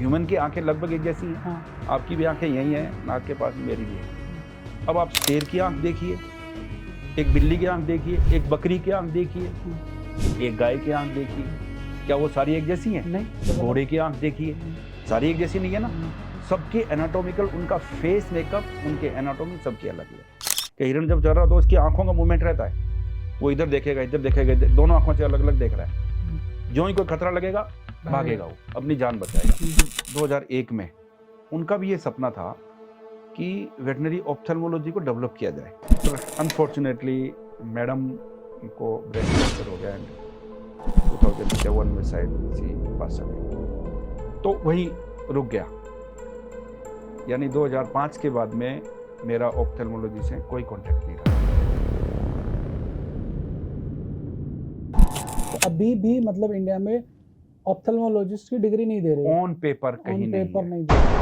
Human की आंखें लगभग एक जैसी हैं। हाँ। आपकी भी आंखें यही हैं, नाक के पास मेरी भी है। अब आप शेर की आंख देखिए, एक बिल्ली की आंख देखिए, एक बकरी की आंख देखिए, एक गाय की आंख देखिए, क्या वो सारी एक जैसी हैं? नहीं। घोड़े की आंख देखिए, सारी एक जैसी नहीं है ना। सबके एनाटॉमिकल, उनका फेस मेकअप, उनके एनाटॉमी सबकी अलग है। कि हिरण जब चल रहा तो उसकी आंखों का मूवमेंट रहता है, वो इधर देखेगा, इधर देखेगा, दोनों आंखों से अलग अलग देख रहा है। जो ही कोई खतरा लगेगा भागेगा, वो अपनी जान बचाएगा। 2001 में उनका भी ये सपना था कि वेटनरी ऑप्थेल्मोलॉजी को डेवलप किया जाए। अनफॉर्चुनेटली मैडम को ब्रेस्ट कैंसर हो गया, 2007 में शायद सी पास अवे, तो वही रुक गया। यानी 2005 के बाद में मेरा ऑप्थेल्मोलॉजी से कोई कांटेक्ट नहीं रहा। अभी भी मतलब इंडिया में ऑप्थेल्मोलॉजिस्ट की डिग्री नहीं दे रहे, ऑन पेपर कहीं ऑन नहीं पेपर है। नहीं दे रहे।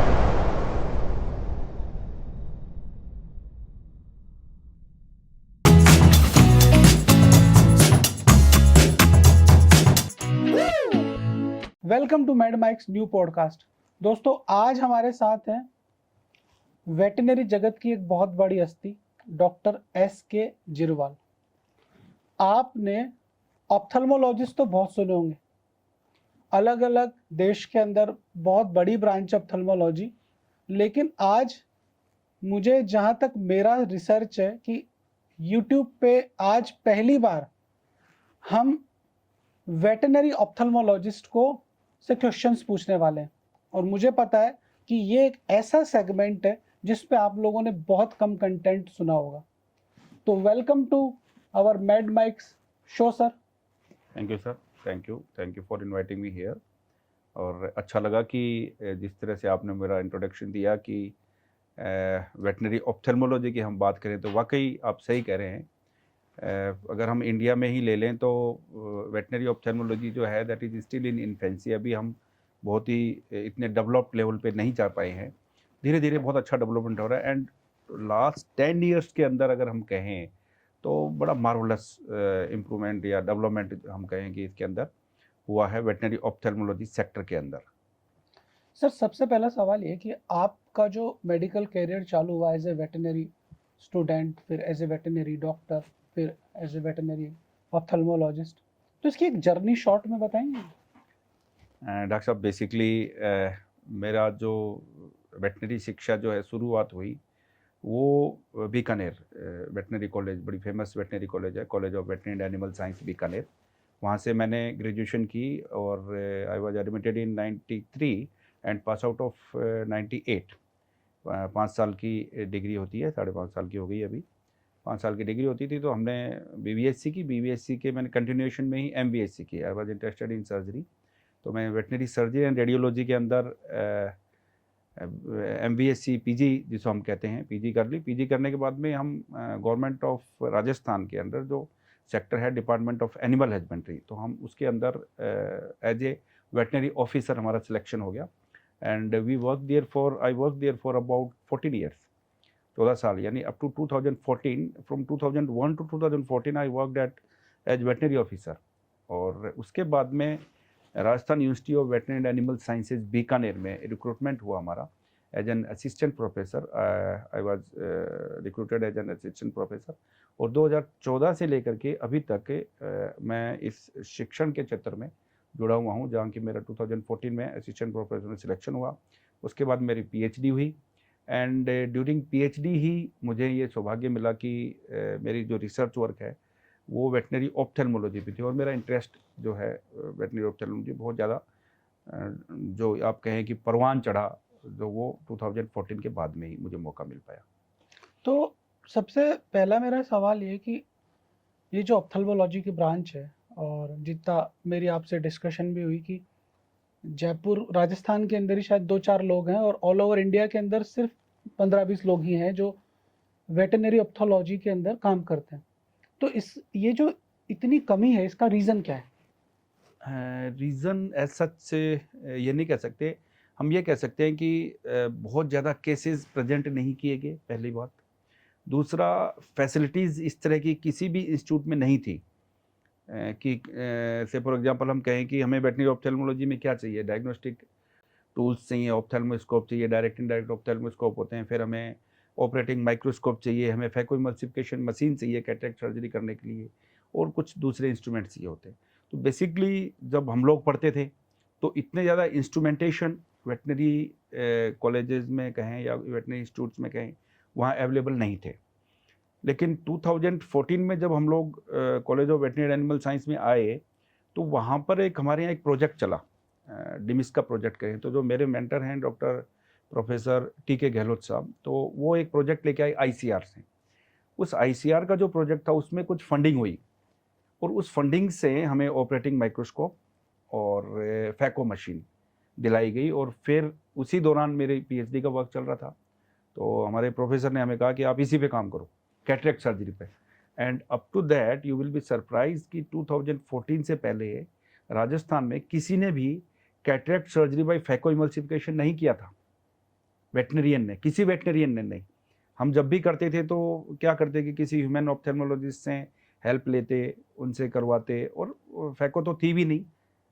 Welcome to mad mics new podcast. दोस्तों, आज हमारे साथ हैं वेटनरी जगत की एक बहुत बड़ी हस्ती, डॉक्टर S.K. जिरवाल। आपने ऑप्थेल्मोलॉजिस्ट तो बहुत सुने होंगे, अलग अलग देश के अंदर बहुत बड़ी ब्रांच ऑप्थेल्मोलॉजी, लेकिन आज मुझे जहाँ तक मेरा रिसर्च है कि यूट्यूब पे आज पहली बार हम वेटनरी ऑप्थेल्मोलॉजिस्ट को से क्वेश्चंस पूछने वाले हैं। और मुझे पता है कि ये एक ऐसा सेगमेंट है जिस पे आप लोगों ने बहुत कम कंटेंट सुना होगा। तो welcome to our mad mics show sir. Thank you sir, thank you for inviting me here. और अच्छा लगा कि जिस तरह से आपने मेरा इंट्रोडक्शन दिया कि वेटनरी ऑप्थेल्मोलॉजी की हम बात करें तो वाकई आप सही कह रहे हैं। अगर हम इंडिया में ही ले लें तो वेटनरी ऑप्थेल्मोलॉजी जो है that is still in infancy. अभी हम बहुत ही इतने डेवलप्ड लेवल पे नहीं जा पाए हैं। धीरे धीरे बहुत अच्छा डेवलपमेंट हो रहा है। एंड लास्ट 10 ईयर्स के अंदर अगर हम कहें तो बड़ा मार्वलस इम्प्रूवमेंट या डेवलपमेंट हम कहें कि इसके अंदर हुआ है वेटनरी ऑप्थेल्मोलॉजी सेक्टर के अंदर। सर, सबसे पहला सवाल ये कि आपका जो मेडिकल कैरियर चालू हुआ एज ए वेटनरी स्टूडेंट, फिर एज ए वेटनरी डॉक्टर, फिर एज ए वेटनरी ऑप्थेल्मोलॉजिस्ट, तो इसकी एक जर्नी शॉर्ट में बताएंगे? डॉक्टर साहब, बेसिकली मेरा जो वेटनरी शिक्षा जो है शुरुआत हुई वो बीकानेर वेटनरी कॉलेज, बड़ी फेमस वेटनरी कॉलेज है, college of veterinary and animal science Bikaner. वहाँ से मैंने ग्रेजुएशन की और I was admitted in 93 and pass out of 98। 5 साल की डिग्री होती है, 5.5 साल की हो गई अभी। 5 साल की डिग्री होती थी तो हमने बीवीएससी की, बीवीएससी के मैंने कंटिन्यूएशन में ही एमबीएससी की। I was interested in surgery, तो मैं वेटनरी सर्जरी एंड रेडियोलॉजी के अंदर एमबीएससी पीजी जिसको हम कहते हैं पीजी कर ली। पीजी करने के बाद में हम गवर्नमेंट ऑफ राजस्थान के अंदर जो सेक्टर है डिपार्टमेंट ऑफ एनिमल हस्बेंड्री, तो हम उसके अंदर एज ए वेटनरी ऑफिसर हमारा सिलेक्शन हो गया। And we I work there for about 14 years, 14 साल, यानी up to 2014। From 2001 to 2014 I worked at as veterinary officer. और उसके बाद में Rajasthan university of veterinary and animal sciences Bikaner में रिक्रूटमेंट हुआ हमारा as an assistant professor. I was recruited as an assistant professor. और 2014 से लेकर के अभी तक मैं इस शिक्षण के क्षेत्र में जुड़ा हुआ हूँ, जहाँ की मेरा 2014 में असिस्टेंट प्रोफेसर में सिलेक्शन हुआ। उसके बाद मेरी पीएचडी हुई एंड ड्यूरिंग पीएचडी ही मुझे ये सौभाग्य मिला कि मेरी जो रिसर्च वर्क है वो वेटनरी ऑप्थेल्मोलॉजी भी थी। और मेरा इंटरेस्ट जो है वेटनरी ऑप्थेल्मोलॉजी बहुत ज़्यादा जो आप कहें कि परवान चढ़ा, जो वो 2014 के बाद में ही मुझे मौका मिल पाया। तो सबसे पहला मेरा सवाल ये कि ये जो ऑप्थेल्मोलॉजी की ब्रांच है, और जितना मेरी आपसे डिस्कशन भी हुई कि जयपुर राजस्थान के अंदर ही शायद 2-4 लोग हैं और ऑल ओवर इंडिया के अंदर सिर्फ 15-20 लोग ही हैं जो वेटनरी ऑप्थोलॉजी के अंदर काम करते हैं। तो ये जो इतनी कमी है, इसका रीज़न क्या है? रीज़न एज सच से ये नहीं कह सकते। हम ये कह सकते हैं कि बहुत ज़्यादा केसेस प्रेजेंट नहीं किए गए, पहली बात। दूसरा, फैसिलिटीज़ इस तरह की किसी भी इंस्टीट्यूट में नहीं थी कि से फॉर एग्जांपल हम कहें कि हमें वेटनरी ऑप्थेल्मोलॉजी में क्या चाहिए, डायग्नोस्टिक टूल्स चाहिए, ऑप्थेल्मोस्कोप चाहिए, डायरेक्ट इनडायरेक्ट ऑप्थेल्मोस्कोप होते हैं, फिर हमें ऑपरेटिंग माइक्रोस्कोप चाहिए, हमें फैकोइमल्सिफिकेशन मशीन चाहिए कैटरेक्ट सर्जरी करने के लिए, और कुछ दूसरे इंस्ट्रूमेंट चाहिए होते हैं। तो बेसिकली जब हम लोग पढ़ते थे तो इतने ज़्यादा इंस्ट्रूमेंटेशन वेटनरी कॉलेजेस में कहें या वेटनरी इंस्टीट्यूट्स में कहें वहाँ अवेलेबल नहीं थे। लेकिन 2014 में जब हम लोग college of veterinary animal science में आए तो वहाँ पर हमारे यहाँ एक प्रोजेक्ट चला, डिमिस का प्रोजेक्ट कहें तो। जो मेरे मेंटर हैं डॉक्टर प्रोफेसर टी.के. गहलोत साहब, तो वो एक प्रोजेक्ट लेके आए आईसीआर से। उस आईसीआर का जो प्रोजेक्ट था उसमें कुछ फंडिंग हुई, और उस फंडिंग से हमें ऑपरेटिंग माइक्रोस्कोप और फैको मशीन दिलाई गई। और फिर उसी दौरान मेरे पीएचडी का वर्क चल रहा था, तो हमारे प्रोफेसर ने हमें कहा कि आप इसी पे काम करो, कैटरेक्ट सर्जरी पे। And up to that you will be surprise कि 2014 से पहले राजस्थान में किसी ने भी कैटरेक्ट सर्जरी बाय फैकोइमल्सिफिकेशन नहीं किया था, वेटनरियन ने, किसी वेटनरियन ने नहीं। हम जब भी करते थे तो क्या करते कि किसी ह्यूमन ऑप्थेल्मोलॉजिस्ट से हेल्प लेते, उनसे करवाते, और फैको तो थी भी नहीं,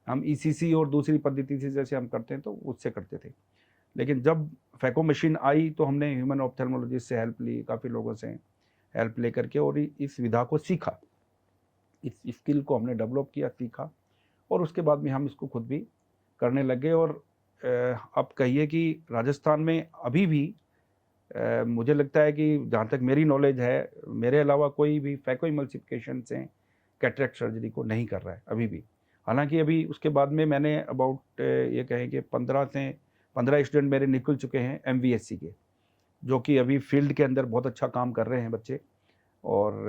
हम ईसीसी और दूसरी पद्धति से जैसे हम करते हैं तो उससे करते थे। लेकिन जब फैको मशीन आई तो हमने ह्यूमन ऑप्थेल्मोलॉजिस्ट से हेल्प ली, काफ़ी लोगों से हेल्प ले करके, और इस विधा को सीखा, इस स्किल को हमने डेवलप किया, सीखा, और उसके बाद में हम इसको खुद भी करने लगे। और अब कहिए कि राजस्थान में अभी भी मुझे लगता है कि जहाँ तक मेरी नॉलेज है, मेरे अलावा कोई भी फैकोइमल्सिफिकेशन से कैटरेक्ट सर्जरी को नहीं कर रहा है अभी भी। हालांकि अभी उसके बाद में मैंने अबाउट ये कहें कि 15 स्टूडेंट मेरे निकल चुके हैं एमवीएससी के, जो कि अभी फील्ड के अंदर बहुत अच्छा काम कर रहे हैं बच्चे, और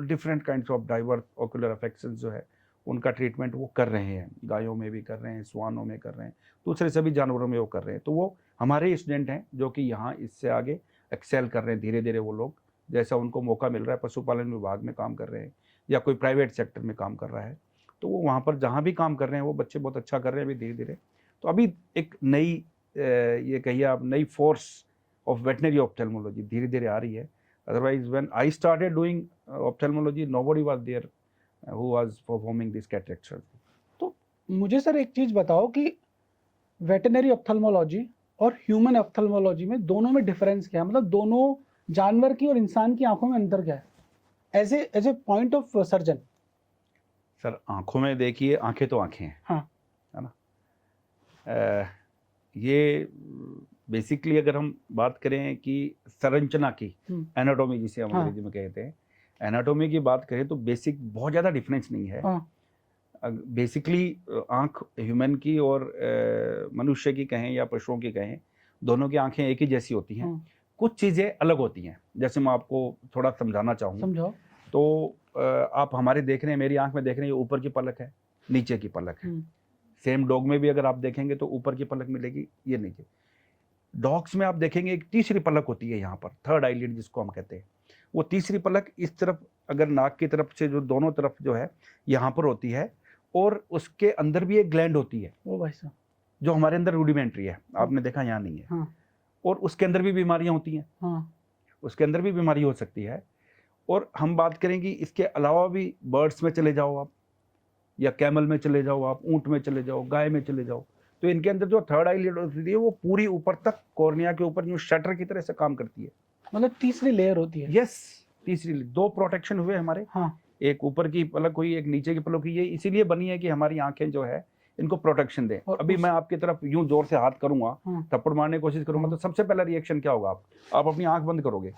different kinds of diverse ocular affections जो है उनका ट्रीटमेंट वो कर रहे हैं, गायों में भी कर रहे हैं, स्वानों में कर रहे हैं, दूसरे सभी जानवरों में वो कर रहे हैं। तो वो हमारे स्टूडेंट हैं जो कि यहाँ इससे आगे एक्सेल कर रहे हैं धीरे धीरे। वो लोग जैसा उनको मौका मिल रहा है, पशुपालन विभाग में काम कर रहे हैं या कोई प्राइवेट सेक्टर में काम कर रहा है, तो वो वहाँ पर जहाँ भी काम कर रहे हैं वो बच्चे बहुत अच्छा कर रहे हैं अभी धीरे धीरे। तो अभी एक नई ये कहिए आप नई फोर्स ऑफ वेटनरी ऑप्थेल्मोलॉजी धीरे धीरे आ रही है। Otherwise when I started doing ophthalmology nobody was there who was performing this cataract surgery. तो मुझे सर एक चीज बताओ कि वेटनरी ऑप्थेल्मोलॉजी और ह्यूमन ऑप्थेल्मोलॉजी में दोनों में डिफरेंस क्या है? मतलब दोनों जानवर की और इंसान की आंखों में अंतर क्या है as a point of surgeon? Sir आंखों में देखिए, आंखें तो आंखें हैं, हाँ, है ना। ये बेसिकली अगर हम बात करें कि संरचना की, एनाटॉमी जिसे हम अंग्रेजी में कहते हैं, एनाटॉमी की बात करें तो बेसिक बहुत ज़्यादा डिफरेंस नहीं है। बेसिकली आंख ह्यूमन की और मनुष्य की कहें या पशुओं की कहें, दोनों की आंखें एक ही जैसी होती हैं। कुछ चीज़ें अलग होती हैं, जैसे मैं आपको थोड़ा समझाना चाहूँ। समझाओ। तो आप हमारे देख रहे हैं, मेरी आंख में देख रहे हैं, ये ऊपर की पलक है, नीचे की पलक है। सेम डॉग में भी अगर आप देखेंगे तो ऊपर की पलक मिलेगी, ये नीचे। डॉग्स में आप देखेंगे एक तीसरी पलक होती है यहाँ पर, थर्ड आईलिड जिसको हम कहते हैं। वो तीसरी पलक इस तरफ, अगर नाक की तरफ से जो दोनों तरफ जो है यहाँ पर होती है, और उसके अंदर भी एक ग्लैंड होती है, ओ भाई साहब, जो हमारे अंदर रूडिमेंट्री है, आपने देखा यहाँ नहीं है। हाँ। और उसके अंदर भी बीमारियाँ होती हैं, हाँ। उसके अंदर भी बीमारी हो सकती है। और हम बात करेंगे इसके अलावा भी, बर्ड्स में चले जाओ आप, या कैमल में चले जाओ आप, ऊँट में चले जाओ, गाय में चले जाओ, तो इनके अंदर जो थर्ड आईलिड होती है वो पूरी ऊपर तक कॉर्निया के ऊपर यूँ शटर की तरह से काम करती है। मतलब तीसरी लेयर होती है। यस, तीसरी। दो प्रोटेक्शन हुए हमारे, हाँ। एक ऊपर की पलक हुई, एक नीचे की पलक हुई। ये इसीलिए बनी है कि हमारी आंखें जो है इनको प्रोटेक्शन दें। अभी मैं आपकी तरफ यूं जोर से हाथ करूंगा, थप्पड़ मारने की कोशिश करूंगा, तो सबसे पहला रिएक्शन क्या होगा? आप अपनी आंख बंद करोगे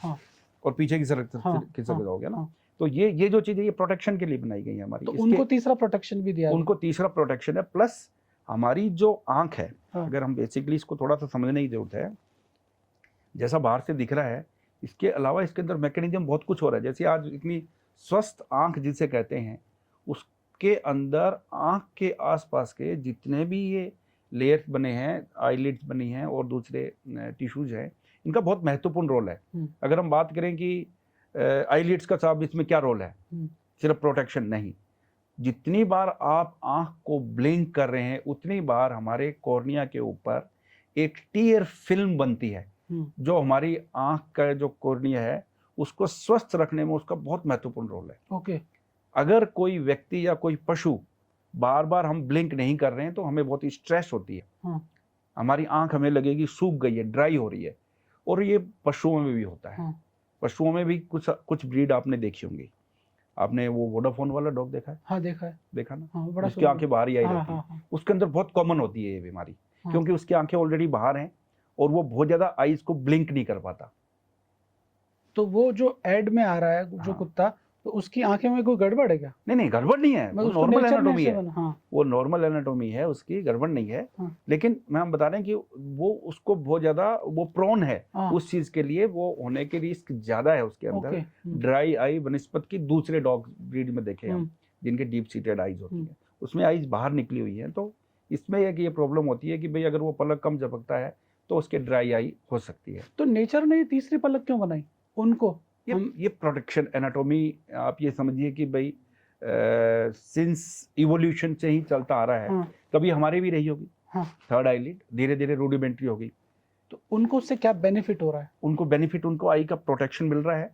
और पीछे की तरफ खिसक जाओगे ना। तो ये जो चीज़ है ये प्रोटेक्शन के लिए बनाई गई है हमारी। तो उनको तीसरा प्रोटेक्शन भी दिया है। उनको तीसरा प्रोटेक्शन है, प्लस हमारी जो आंख है, अगर हम बेसिकली इसको थोड़ा सा समझने की जरूरत है, जैसा बाहर से दिख रहा है, इसके अलावा इसके अंदर मैकेनिज्म बहुत कुछ हो रहा है। जैसे आज इतनी स्वस्थ आंख जिसे कहते हैं, उसके अंदर आंख के आसपास के जितने भी ये लेयर्स बने हैं, आईलिड्स बनी हैं और दूसरे टिश्यूज हैं, इनका बहुत महत्वपूर्ण रोल है। अगर हम बात करें कि आईलिड्स का साहब इसमें क्या रोल है, सिर्फ प्रोटेक्शन नहीं, जितनी बार आप आंख को ब्लिंक कर रहे हैं उतनी बार हमारे कॉर्निया के ऊपर एक टीयर फिल्म बनती है, जो हमारी आंख का जो कॉर्निया है उसको स्वस्थ रखने में उसका बहुत महत्वपूर्ण रोल है। ओके। अगर कोई व्यक्ति या कोई पशु बार बार हम ब्लिंक नहीं कर रहे हैं तो हमें बहुत स्ट्रेस होती है। हाँ। हमारी आंख हमें लगेगी सूख गई है, ड्राई हो रही है। और ये पशुओं में भी होता है। हाँ। पशुओं में भी कुछ कुछ ब्रीड आपने देखी होंगी। आपने वो वोडाफोन वाला डॉग देखा है? हाँ देखा है। देखा ना? हाँ, बड़ा उसकी आंखें बाहर ही आई हाँ, रहती हाँ, हैं। हाँ, उसके अंदर बहुत कॉमन होती है ये बीमारी, हाँ। क्योंकि उसकी आंखें ऑलरेडी बाहर हैं और वो बहुत ज्यादा आईज को ब्लिंक नहीं कर पाता। तो वो जो एड में आ रहा है जो हाँ। कुत्ता, तो उसकी आंखें में कोई गड़बड़ है क्या? नहीं नहीं, गड़बड़ नहीं है, मैं वो उसको नॉर्मल नेचर में एनाटोमी ऐसे है। बना। हाँ। वो नॉर्मल एनाटोमी है उसकी, गड़बड़ नहीं है। हाँ। लेकिन मैं हम बता रहे हैं कि वो उसको बहुत ज्यादा वो प्रोन है हाँ। उस चीज के लिए, वो होने के रिस्क ज्यादा है उसके ओके। अंदर। ड्राई आई बनस्पत की दूसरे डॉग ब्रीड में देखे हम, हम्म। जिनके डीप सीटेड आईज होती है, उसमें आईज बाहर निकली हुई है। तो इसमें एक ये प्रॉब्लम होती है कि भाई अगर वो पलक कम झपकता है तो उसके ड्राई आई हो सकती है। तो नेचर ने ये तीसरी पलक क्यों बनाई उनको? ये प्रोटेक्शन एनाटॉमी, आप ये समझिए कि भाई सिंस इवोल्यूशन से ही चलता आ रहा है। हाँ। कभी हमारे भी रही होगी। हाँ। थर्ड आईलिड धीरे धीरे रूडिमेंट्री होगी। तो उनको उससे क्या बेनिफिट हो रहा है? उनको बेनिफिट, उनको आई का प्रोटेक्शन मिल रहा है।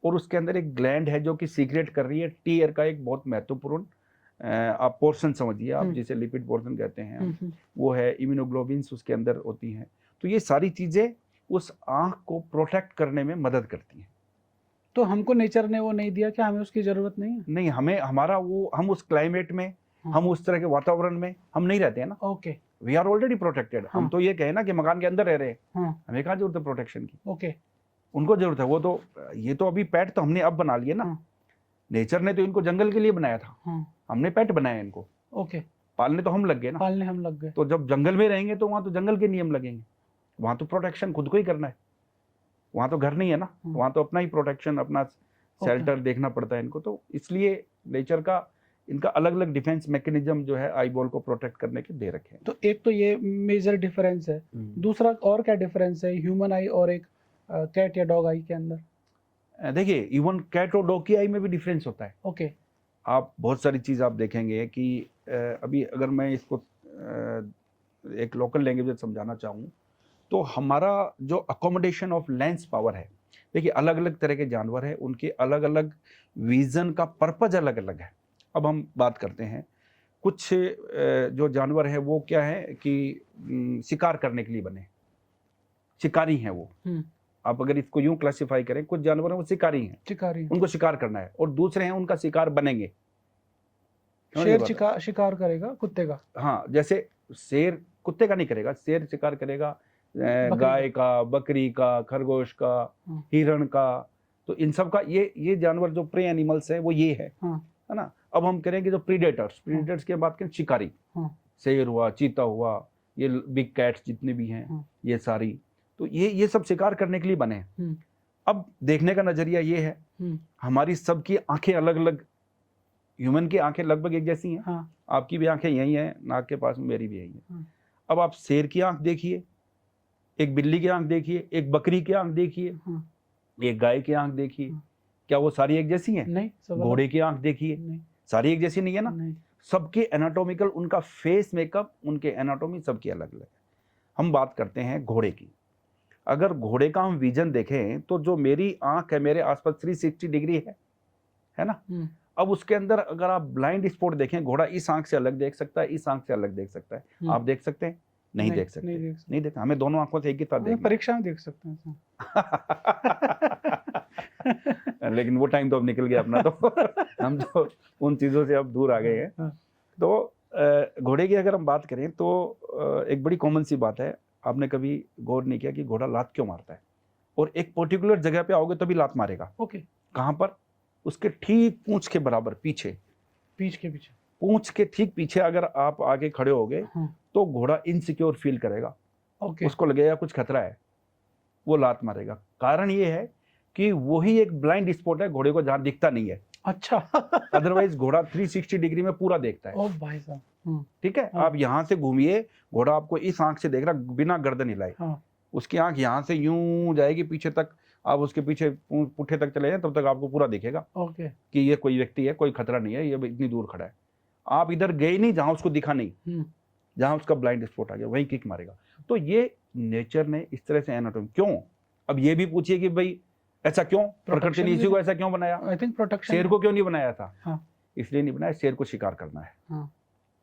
और उसके अंदर एक ग्लैंड है जो कि सीक्रेट कर रही है टीयर का एक बहुत महत्वपूर्ण आप पोर्शन समझिए, आप जिसे लिपिड पोर्शन कहते हैं, वो है इम्यूनोग्लोबिन्स उसके अंदर होती हैं। तो ये सारी चीजें उस आंख को प्रोटेक्ट करने में मदद करती हैं। तो हमको नेचर ने वो नहीं दिया, क्या हमें उसकी जरूरत नहीं है? नहीं, हमें हमारा वो, हम उस क्लाइमेट में, हम उस तरह के वातावरण में हम नहीं रहते हैं ना। Okay. We are already protected. हम तो ये कहें ना कि मकान के अंदर रह रहे हैं, हाँ। हमें कहाँ जरूरत है प्रोटेक्शन की? ओके। उनको जरूरत है। वो तो, ये तो अभी पेट तो हमने अब बना लिए ना। नेचर ने तो इनको जंगल के लिए बनाया था, हमने पेट बनाया इनको। ओके। पालने तो हम लग गए ना। पालने हम लग गए। तो जब जंगल में रहेंगे तो वहां तो जंगल के नियम लगेंगे। वहां तो प्रोटेक्शन खुद को ही करना है। वहां तो घर नहीं है ना, वहां तो अपना ही प्रोटेक्शन, अपना शेल्टर देखना पड़ता है इनको। तो इसलिए नेचर का, इनका अलग अलग डिफेंस मैकेनिज्म जो है आई बॉल को प्रोटेक्ट करने के दे रखे हैं। तो एक तो ये मेजर डिफरेंस है। दूसरा और क्या डिफरेंस है ह्यूमन आई और एक कैट या डॉग आई के अंदर? देखिए, इवन कैट और डॉग की आई में भी डिफरेंस होता है। ओके। आप बहुत सारी चीज आप देखेंगे कि अभी अगर मैं इसको एक लोकल लैंग्वेज में समझाना चाहूँ तो हमारा जो अकोमोडेशन ऑफ लेंस पावर है, देखिए अलग अलग तरह के जानवर हैं, उनके अलग अलग विजन का पर्पज अलग अलग है। अब हम बात करते हैं, कुछ जो जानवर है वो क्या है कि शिकार करने के लिए बने, शिकारी हैं वो। आप अगर इसको यूं क्लासिफाई करें, कुछ जानवर हैं वो शिकारी हैं, शिकारी, उनको शिकार करना है, और दूसरे हैं उनका शिकार बनेंगे। शेर शिकार करेगा कुत्ते का। हाँ, जैसे शेर कुत्ते का नहीं करेगा, शेर शिकार करेगा गाय का, बकरी का, खरगोश का, हिरण का। तो इन सब का ये जानवर जो प्रे एनिमल्स है वो ये है ना। अब हम करेंगे जो प्रीडेटर्स की बात करें, शिकारी, शेर हुआ, चीता हुआ, ये बिग कैट्स जितने भी हैं, ये सारी, तो ये सब शिकार करने के लिए बने हैं। अब देखने का नजरिया ये है, हमारी सबकी आंखें अलग अलग, ह्यूमन की आंखें लगभग एक जैसी हैं। आपकी भी आंखें यही हैं, नाक के पास में मेरी भी यही है। अब आप शेर की आंख देखिए, एक बिल्ली की आंख देखिए, एक बकरी की आंख देखिए, एक गाय की आंख देखिए, क्या वो सारी एक जैसी हैं? नहीं। घोड़े की आंख देखिए, सारी एक जैसी नहीं है ना। सबके एनाटॉमिकल, उनका फेस मेकअप, उनके एनाटॉमी सबकी अलग अलग है। हम बात करते हैं घोड़े की। अगर घोड़े का हम विजन देखें तो जो मेरी आंख है, मेरे आसपास 360 डिग्री है ना। अब उसके अंदर अगर आप ब्लाइंड स्पॉट देखें, घोड़ा इस आंख से अलग देख सकता है, इस आंख से अलग देख सकता है। आप देख सकते हैं? नहीं देख सकते, नहीं देखा। हमें दोनों आंखों से एक ही साथ देखना। परीक्षा में देख सकते हैं लेकिन वो टाइम तो अब निकल गया अपना, तो हम तो उन चीजों से अब दूर आ गए हैं। तो घोड़े की अगर हम बात करें तो एक बड़ी कॉमन सी बात है, आपने कभी गौर नहीं किया कि घोड़ा लात क्यों मारता है? और एक पर्टिकुलर जगह पे आओगे तभी लात मारेगा। ओके। कहां पर? उसके ठीक पूंछ के बराबर पीछे, पूंछ के ठीक पीछे अगर आप आगे खड़े होगे तो घोड़ा इनसिक्योर फील करेगा। उसको लगेगा कुछ खतरा है, वो लात मारेगा। कारण ये है कि वही एक ब्लाइंड स्पॉट है घोड़े को जहां दिखता नहीं है। अच्छा। अदरवाइज घोड़ा 360 डिग्री में पूरा देखता है। ओ भाई साहब। ठीक है। आप यहां से घूमिए, घोड़ा आपको इस आंख से देख रहा बिना गर्दन हिलाए। उसकी आंख यहां से यूं जाएगी पीछे तक, आप उसके पीछे पुट्ठे तक चले जाए तब तक आपको पूरा दिखेगा कि ये कोई व्यक्ति है, कोई खतरा नहीं है, ये इतनी दूर खड़ा है। आप इधर गए नहीं जहां उसको दिखा नहीं, जहां उसका ब्लाइंड स्पॉट आ गया वहीं किक मारेगा। तो ये नेचर ने इस तरह से एनाटॉमी, क्यों? अब ये भी पूछिए कि भाई ऐसा क्यों, प्रकृति ने इसी को ऐसा क्यों बनाया? I think protection. शेर को क्यों नहीं बनाया था? इसलिए नहीं बनाया, शेर को शिकार करना है।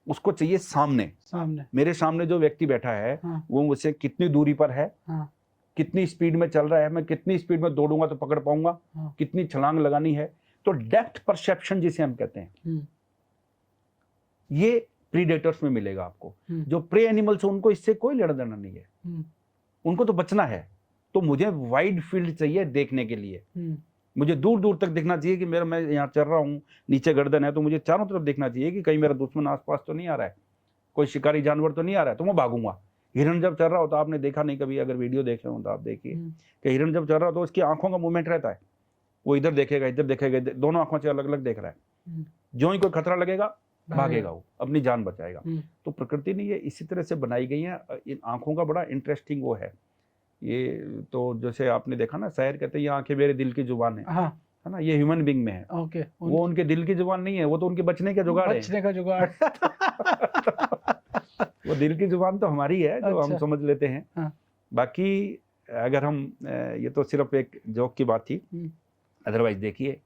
उसको चाहिए सामने। सामने। मेरे सामने जो व्यक्ति बैठा है हाँ। वो मुझसे कितनी दूरी पर है, हाँ। कितनी स्पीड में चल रहा है, मैं कितनी स्पीड में दौड़ूंगा तो पकड़ पाऊंगा, हाँ। कितनी छलांग लगानी है। तो डेप्थ परसेप्शन जिसे हम कहते हैं, ये प्रीडेटर्स में मिलेगा आपको। जो प्रे एनिमल्स हैं उनको इससे कोई लेना देना नहीं है, उनको तो बचना है। तो मुझे वाइड फील्ड चाहिए देखने के लिए, मुझे दूर दूर तक देखना चाहिए कि मेरा, मैं यहाँ चल रहा हूँ, नीचे गर्दन है, तो मुझे चारों तरफ देखना चाहिए कि कहीं मेरा दुश्मन आसपास तो नहीं आ रहा है, कोई शिकारी जानवर तो नहीं आ रहा है, तो मैं भागूंगा। हिरन जब चल रहा होता, आपने देखा नहीं कभी, अगर वीडियो देखे हो तो आप देखिए कि हिरन जब चल रहा हो तो उसकी आंखों का मूवमेंट रहता है, वो इधर देखेगा, दोनों आंखों से अलग अलग देख रहा है। जो ही कोई खतरा लगेगा भागेगा, वो अपनी जान बचाएगा। तो प्रकृति ने ये इसी तरह से बनाई गई है। इन आंखों का बड़ा इंटरेस्टिंग वो है ये। तो जैसे आपने देखा ना, शायर कहते हैं ये आंखें मेरे दिल की जुबान है, है ना, ये ह्यूमन बीइंग में है। ओके। वो उनके दिल की जुबान नहीं है, वो तो उनके बचने का जुगाड़ है। बचने का जुगाड़। वो दिल की जुबान तो हमारी है जो हम समझ लेते हैं। हाँ। बाकी अगर हम, ये तो सिर्फ एक जोक की बात थी, अदरवाइज देखिए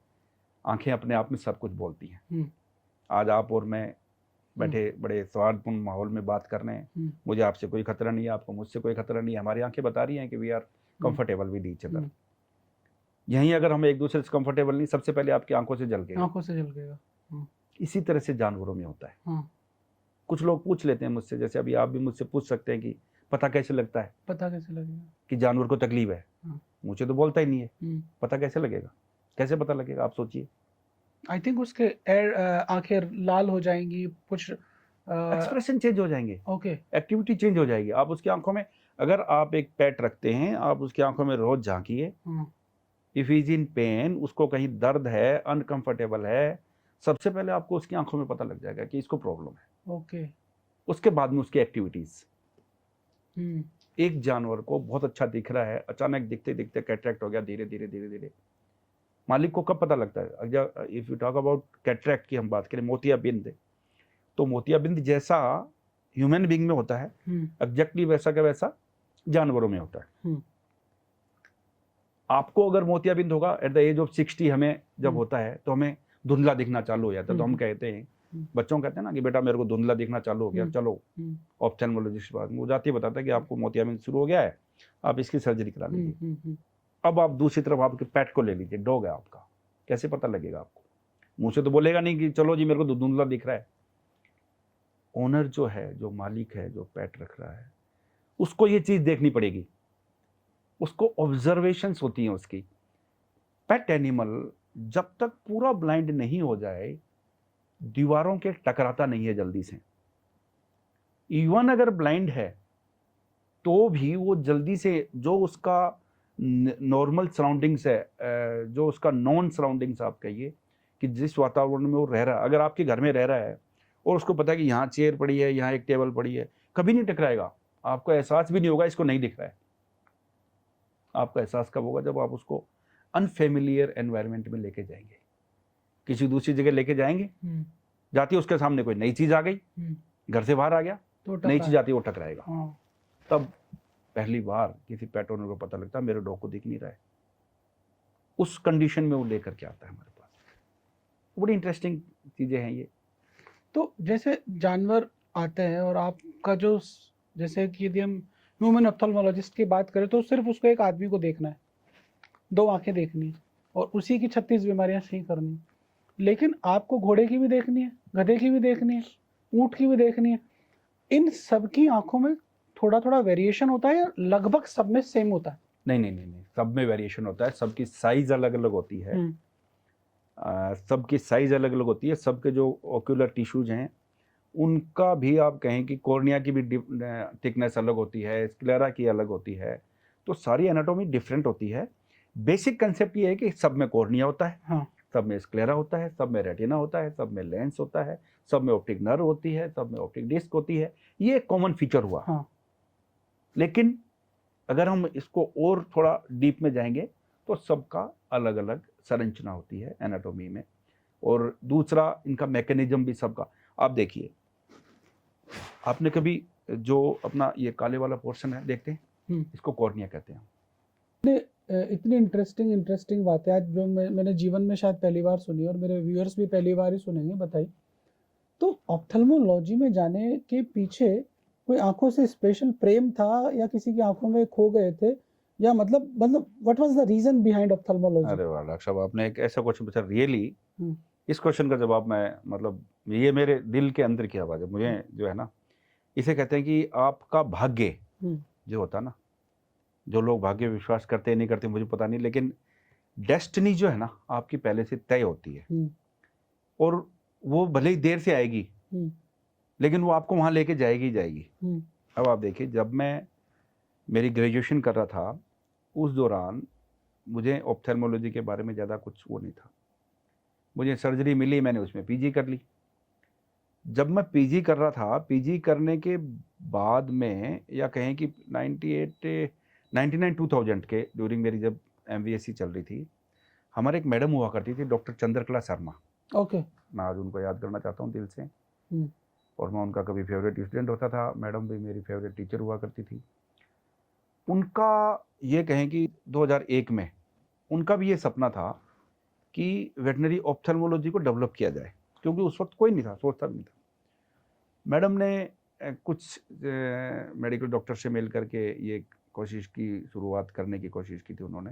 आंखें अपने आप में सब कुछ बोलती हैं। आज आप और मैं बैठे बड़े सौहार्दपूर्ण माहौल में बात कर रहे हैं, मुझे आपसे कोई खतरा नहीं है, आपको मुझसे कोई खतरा नहीं है, हमारी आंखें बता रही हैं कि we are comfortable with each other. यहीं अगर हम एक दूसरे से कंफर्टेबल नहीं, सबसे पहले आपकी आंखों से झलकेगा। आंखों से झलकेगा। इसी तरह से जानवरों में होता है। कुछ लोग पूछ लेते हैं मुझसे, जैसे अभी आप भी मुझसे पूछ सकते हैं कि पता कैसे लगता है, पता कैसे लगेगा कि जानवर को तकलीफ है। मुझे तो बोलता ही नहीं है, पता कैसे लगेगा, कैसे पता लगेगा, आप सोचिए। आई थिंक उसके आंखें लाल हो जाएंगी, कुछ एक्सप्रेशन चेंज हो जाएंगे, ओके, एक्टिविटी चेंज हो जाएगी। आप उसकी आंखों में, अगर आप एक पेट रखते हैं, आप उसकी आंखों में रोज झांकिए, इफ इज इन पेन, उसको कहीं दर्द है, अनकंफर्टेबल है, सबसे पहले आपको उसकी आंखों में पता लग जाएगा कि इसको प्रॉब्लम है। ओके। उसके बाद में उसकी एक्टिविटीज। एक जानवर को बहुत अच्छा दिख रहा है, अचानक दिखते दिखते कैटरेक्ट हो गया, धीरे धीरे धीरे धीरे, मालिक को कब पता लगता है? If you talk about cataract की हम बात करें, मोतियाबिंद, तो मोतियाबिंद जैसा ह्यूमन बीइंग में होता है, एग्जैक्टली वैसा का वैसा जानवरों में होता है। आपको अगर मोतियाबिंद होगा एट द एज ऑफ 60, हमें जब होता है तो हमें धुंधला दिखना चालू हो जाता है। तो हम कहते हैं, बच्चों कहते हैं ना कि बेटा मेरे को धुंधला दिखना चालू हो गया, चलो ऑप्थेल्मोलॉजिस्ट पास। वो जाते ही बताता है कि आपको मोतियाबिंद शुरू हो गया है, आप इसकी सर्जरी करा लीजिए। अब आप दूसरी तरफ आपके पेट को ले लीजिए, डॉग है आपका, कैसे पता लगेगा आपको? मुंह से तो बोलेगा नहीं कि चलो जी मेरे को धुंधला दिख रहा है। ओनर जो है, जो मालिक है, जो पेट रख रहा है, उसको ये चीज देखनी पड़ेगी, उसको ऑब्जर्वेशंस होती हैं उसकी। पेट एनिमल जब तक पूरा ब्लाइंड नहीं हो जाए, दीवारों के टकराता नहीं है जल्दी से। इवन अगर ब्लाइंड है तो भी वो जल्दी से, जो उसका नॉर्मल सराउंडिंग्स है, जो उसका नॉन सराउंडिंग्स आप कहिए, कि जिस वातावरण में वो रह रहा है, अगर आपके घर में रह रहा है और उसको पता है कि यहाँ चेयर पड़ी है, यहाँ एक टेबल पड़ी है, कभी नहीं टकराएगा। आपको एहसास भी नहीं होगा इसको नहीं दिख रहा है। आपका एहसास कब होगा? जब आप उसको अनफेमिलियर एनवायरनमेंट में लेके जाएंगे, किसी दूसरी जगह लेके जाएंगे, जाती है उसके सामने कोई नई चीज आ गई, घर से बाहर आ गया, तो नई चीज आती है, वो टकराएगा। तब पहली बार किसी पेट ओनर को पता लगता है मेरे डॉग को दिख नहीं रहा है। उस कंडीशन में वो लेकर के आता है हमारे पास। बड़ी इंटरेस्टिंग चीजें हैं ये। तो जैसे जानवर आते हैं और आपका जो, जैसे कि यदि हम ह्यूमन ऑप्थेल्मोलॉजिस्ट की बात करें तो सिर्फ उसको एक आदमी को देखना है, 2 आंखें देखनी है और उसी की 36 बीमारियां सही करनी है। लेकिन आपको घोड़े की भी देखनी है, गधे की भी देखनी है, ऊंट की भी देखनी है। इन सब की आंखों में थोड़ा थोड़ा वेरिएशन होता है या लगभग सब में सेम होता है? नहीं, सब में वेरिएशन होता है। सबकी साइज अलग अलग होती है, सबकी साइज अलग अलग होती है। सबके जो ओक्यूलर टिश्यूज हैं उनका भी, आप कहें कि कॉर्निया की भी थिकनेस अलग होती है, स्क्लेरा की अलग होती है, तो सारी एनाटॉमी डिफरेंट होती है। बेसिक कंसेप्ट ये है कि सब में कॉर्निया होता है, सब में स्क्लेरा होता है, सब में रेटिना होता है, सब में लेंस होता है, सब में ऑप्टिक नर्व होती है, सब में ऑप्टिक डिस्क होती है। ये एक कॉमन फीचर हुआ। लेकिन अगर हम इसको और थोड़ा डीप में जाएंगे तो सबका अलग अलग संरचना होती है एनाटॉमी में, और दूसरा इनका मैकेनिज्म भी सबका। आप देखिए, आपने कभी जो अपना ये काले वाला पोर्शन है देखते हैं, इसको कॉर्निया कहते हैं। इतनी इंटरेस्टिंग बातें आज जो मैंने जीवन में शायद पहली बार सुनी और मेरे व्यूअर्स भी पहली बार ही सुनेंगे। बताइए तो ऑप्थेल्मोलॉजी में जाने के पीछे कोई आंखों से स्पेशल प्रेम था या किसी की आंखों में खो गए थे, या मतलब what was the reason behind ophthalmology? अरे वाह डॉक्टर साहब, आपने एक ऐसा क्वेश्चन पूछा रियली। हम्म, इस क्वेश्चन का जवाब मैं मतलब ये मेरे दिल के अंदर की आवाज़ है। मुझे जो है ना, इसे कहते हैं कि आपका भाग्य हम्म, जो होता है ना, जो लोग भाग्य विश्वास करते हैं नहीं करते मुझे पता नहीं, लेकिन डेस्टिनी जो है ना आपकी पहले से तय होती है, हम्म, और वो भले ही देर से आएगी हम्म, लेकिन वो आपको वहाँ लेके जाएगी ही जाएगी। हम्म, अब आप देखिए, जब मैं मेरी ग्रेजुएशन कर रहा था उस दौरान मुझे ऑप्थेल्मोलॉजी के बारे में ज़्यादा कुछ वो नहीं था। मुझे सर्जरी मिली, मैंने उसमें पीजी कर ली। जब मैं पीजी कर रहा था, पीजी करने के बाद में या कहें कि 98 99 2000 के ड्यूरिंग मेरी जब एमबीएससी चल रही थी, हमारे एक मैडम हुआ करती थी डॉक्टर चंद्रकला शर्मा। ओके, मैं आज उनको याद करना चाहता हूँ दिल से, हम्म, और मैं उनका कभी फेवरेट स्टूडेंट होता था, मैडम भी मेरी फेवरेट टीचर हुआ करती थी। उनका ये कहें कि 2001 में उनका भी ये सपना था कि वेटनरी ऑप्थेल्मोलॉजी को डेवलप किया जाए, क्योंकि उस वक्त कोई नहीं था, सोचता भी नहीं था। मैडम ने कुछ मेडिकल डॉक्टर से मिल करके ये कोशिश की, शुरुआत करने की कोशिश की थी उन्होंने।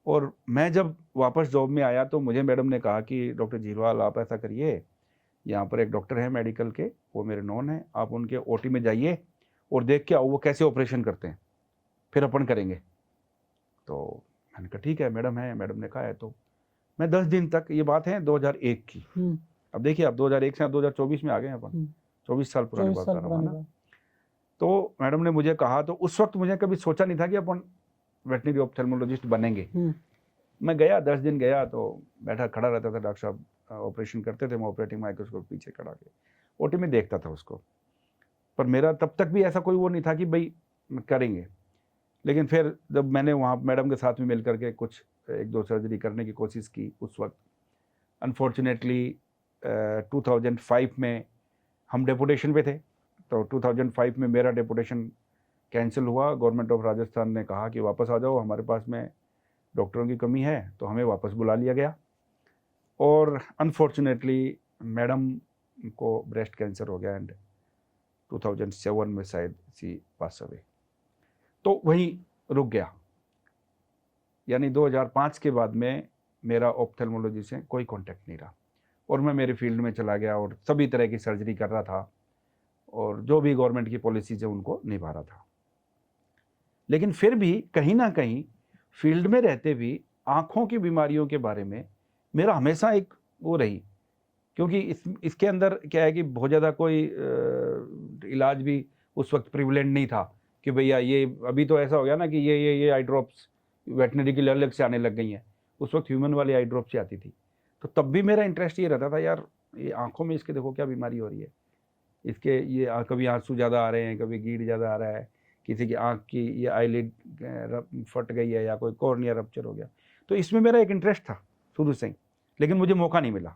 और मैं जब वापस जॉब में आया तो मुझे मैडम ने कहा कि डॉक्टर जीरवाल आप ऐसा करिए, यहाँ पर एक डॉक्टर है मेडिकल के, वो मेरे नॉन है, आप उनके ओटी में जाइए और देख के आओ वो कैसे ऑपरेशन करते हैं, फिर अपन करेंगे। तो मैंने कहा ठीक है मैडम है, मैडम ने कहा है। तो मैं 10 दिन तक, ये बात है 2001 की, अब देखिए आप 2001 से आप 2024 में आ गए हैं अपन, 24 साल पुरानी 24 बात साल कर रहा हूँ पुरानी ना। बात। तो मैडम ने मुझे कहा, तो उस वक्त मुझे कभी सोचा नहीं था कि अपन वेटनरी ऑप्थेल्मोलॉजिस्ट बनेंगे। मैं गया, 10 दिन गया, तो बैठा खड़ा रहता था, डॉक्टर साहब ऑपरेशन करते थे, मैं ऑपरेटिंग माइक्रोस्कोप पीछे खड़ा के ओटी में देखता था उसको। पर मेरा तब तक भी ऐसा कोई वो नहीं था कि भाई करेंगे। लेकिन फिर जब मैंने वहाँ मैडम के साथ में मिल करके कुछ 1-2 सर्जरी करने की कोशिश की, उस वक्त अनफॉर्चुनेटली 2005 में हम डेपुटेशन पे थे, तो 2005 में मेरा डेपुटेशन कैंसिल हुआ। गवर्नमेंट ऑफ राजस्थान ने कहा कि वापस आ जाओ, हमारे पास में डॉक्टरों की कमी है, तो हमें वापस बुला लिया गया। और अनफॉर्चुनेटली मैडम को ब्रेस्ट कैंसर हो गया एंड 2007 में शायद सी पास अवे। तो वहीं रुक गया, यानी 2005 के बाद में मेरा ऑप्थेल्मोलॉजी से कोई कांटेक्ट नहीं रहा, और मैं मेरे फील्ड में चला गया और सभी तरह की सर्जरी कर रहा था, और जो भी गवर्नमेंट की पॉलिसीज है उनको निभा रहा था। लेकिन फिर भी कहीं ना कहीं फील्ड में रहते भी आँखों की बीमारियों के बारे में मेरा हमेशा एक वो रही, क्योंकि इसके अंदर क्या है कि बहुत ज़्यादा कोई इलाज भी उस वक्त प्रिविलेंट नहीं था कि भैया ये, अभी तो ऐसा हो गया ना कि ये आई ड्रॉप्स वेटनरी के लिए अलग से आने लग गई हैं, उस वक्त ह्यूमन वाली आई ड्रॉप से आती थी। तो तब भी मेरा इंटरेस्ट ये रहता था, यार ये आँखों में इसके देखो क्या बीमारी हो रही है, इसके ये कभी आंसू ज़्यादा आ रहे हैं, कभी गीड ज़्यादा आ रहा है, किसी की आँख की ये आईलिड फट गई है, या कोई कॉर्निया रप्चर हो गया। तो इसमें मेरा एक इंटरेस्ट था शुरू से ही, लेकिन मुझे मौका नहीं मिला।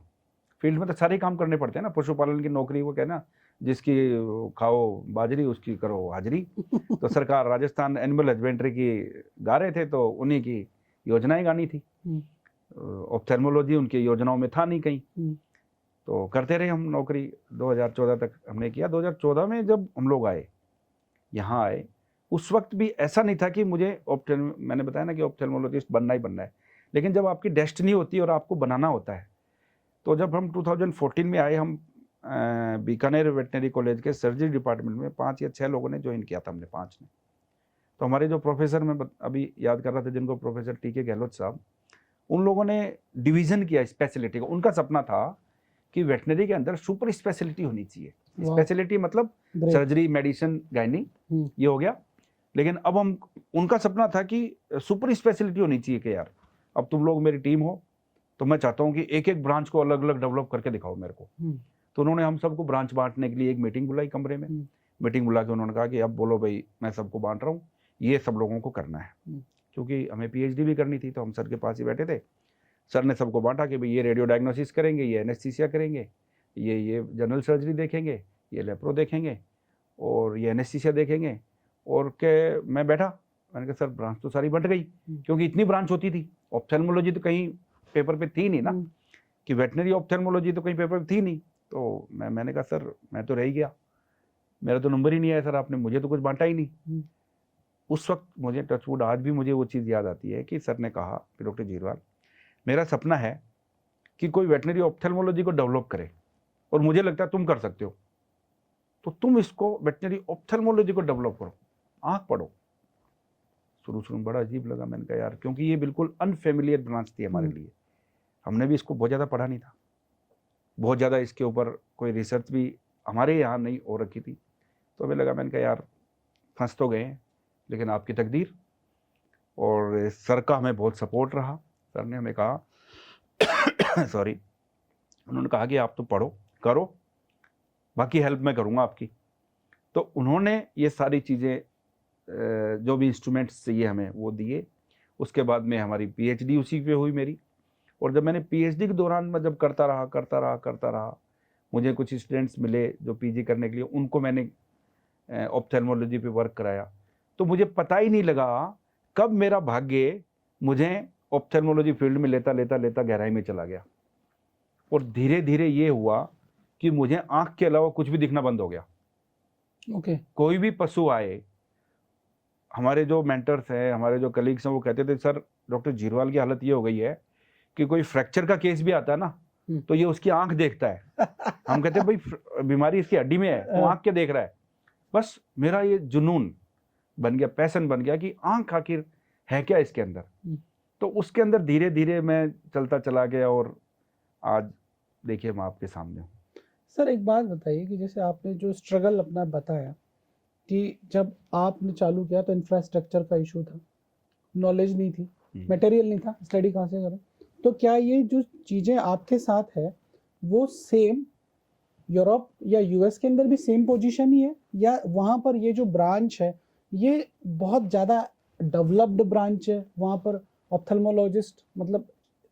फील्ड में तो सारे काम करने पड़ते हैं ना, पशुपालन की नौकरी वो कहना, जिसकी खाओ बाजरी उसकी करो हाजरी। तो सरकार राजस्थान एनिमल हस्बेंड्री की गा रहे थे, तो उन्हीं की योजनाएं गानी थी। ऑप्थेल्मोलॉजी उनकी योजनाओं में था नहीं कहीं, तो करते रहे हम नौकरी। 2014 तक हमने किया। 2014 में जब हम लोग आए, यहाँ आए, उस वक्त भी ऐसा नहीं था कि मुझे मैंने बताया ना कि ऑप्थेल्मोलॉजिस्ट बनना ही बनना है, लेकिन जब आपकी डेस्टिनी होती है और आपको बनाना होता है। तो जब हम 2014 में आए, हम बीकानेर वेटनरी कॉलेज के सर्जरी डिपार्टमेंट में 5 या 6 लोगों ने ज्वाइन किया था, हमने 5 ने। तो हमारे जो प्रोफेसर, मैं अभी याद कर रहा था जिनको, प्रोफेसर टीके गहलोत साहब, उन लोगों ने डिवीज़न किया स्पेशलिटी का। उनका सपना था कि वेटनरी के अंदर सुपर स्पेशलिटी होनी चाहिए। स्पेशलिटी मतलब सर्जरी, मेडिसिन, गायनी, ये हो गया। लेकिन अब हम, उनका सपना था कि सुपर स्पेशलिटी होनी चाहिए कि यार अब तुम लोग मेरी टीम हो, तो मैं चाहता हूँ कि एक एक ब्रांच को अलग अलग डेवलप करके दिखाओ मेरे को। तो उन्होंने हम सबको ब्रांच बांटने के लिए एक मीटिंग बुलाई कमरे में। मीटिंग बुला के उन्होंने कहा कि अब बोलो भाई, मैं सबको बांट रहा हूँ, ये सब लोगों को करना है। क्योंकि हमें पीएचडी भी करनी थी, तो हम सर के पास ही बैठे थे। सर ने सबको बांटा कि भाई ये रेडियो डायग्नोसिस करेंगे, ये एनेस्थीसिया करेंगे, ये जनरल सर्जरी देखेंगे, ये लेप्रो देखेंगे, और ये एनेस्थीसिया देखेंगे। और के मैं बैठा, मैंने कहा सर ब्रांच तो सारी बंट गई, क्योंकि इतनी ब्रांच होती थी। ऑप्थेल्मोलॉजी तो कहीं पेपर पे थी नहीं ना, कि वेटनरी ऑप्थेल्मोलॉजी तो कहीं पेपर पे थी नहीं। तो मैंने कहा सर मैं तो रह ही गया, मेरा तो नंबर ही नहीं आया सर, आपने मुझे तो कुछ बांटा ही नहीं। उस वक्त मुझे टचवुड आज भी मुझे वो चीज़ याद आती है कि सर ने कहा कि डॉक्टर जीरवाल मेरा सपना है कि कोई वेटनरी ऑप्थेल्मोलॉजी को डेवलप करे और मुझे लगता है तुम कर सकते हो, तो तुम इसको वेटनरी ऑप्थेल्मोलॉजी को डेवलप करो, आंख पढ़ो। शुरू में बड़ा अजीब लगा, मैंने कहा यार, क्योंकि ये बिल्कुल अनफेमिलियर ब्रांच थी हमारे लिए, हमने भी इसको बहुत ज़्यादा पढ़ा नहीं था, बहुत ज़्यादा इसके ऊपर कोई रिसर्च भी हमारे यहाँ नहीं हो रखी थी। तो हमें लगा, मैंने कहा यार फंस तो गए हैं, लेकिन आपकी तकदीर। और सर का हमें बहुत सपोर्ट रहा। सर ने हमें कहा सॉरी, उन्होंने कहा कि आप तो पढ़ो करो, बाकी हेल्प मैं करूँगा आपकी। तो उन्होंने ये सारी चीज़ें जो भी इंस्ट्रूमेंट्स चाहिए हमें वो दिए। उसके बाद में हमारी पीएचडी उसी पे हुई मेरी। और जब मैंने पीएचडी के दौरान मैं जब करता रहा, मुझे कुछ स्टूडेंट्स मिले जो पीजी करने के लिए, उनको मैंने ऑप्थेल्मोलॉजी पे वर्क कराया। तो मुझे पता ही नहीं लगा कब मेरा भाग्य मुझे ऑप्थेल्मोलॉजी फील्ड में लेता गहराई में चला गया। और धीरे धीरे ये हुआ कि मुझे आंख के अलावा कुछ भी दिखना बंद हो गया। कोई भी पशु आए, हमारे जो मेंटर्स हैं, हमारे जो कलीग्स हैं, वो कहते थे सर डॉक्टर जीरवाल की हालत ये हो गई है कि कोई फ्रैक्चर का केस भी आता है ना तो ये उसकी आंख देखता है। हम कहते हैं भाई बीमारी इसकी हड्डी में है, वो आंख क्या देख रहा है। बस मेरा ये जुनून बन गया, पैशन बन गया कि आंख आखिर है क्या इसके अंदर। तो उसके अंदर धीरे धीरे मैं चलता चला गया और आज देखिए मैं आपके सामने हूँ। सर एक बात बताइए कि जैसे आपने जो स्ट्रगल अपना बताया कि जब आपने चालू किया तो इंफ्रास्ट्रक्चर का इशू था, नॉलेज नहीं थी, मटेरियल नहीं था, स्टडी कहाँ से करें। तो क्या ये जो चीज़ें आपके साथ है वो सेम यूरोप या यूएस के अंदर भी सेम पोजीशन ही है, या वहाँ पर ये जो ब्रांच है ये बहुत ज़्यादा डेवलप्ड ब्रांच है, वहाँ पर ऑप्थेल्मोलॉजिस्ट मतलब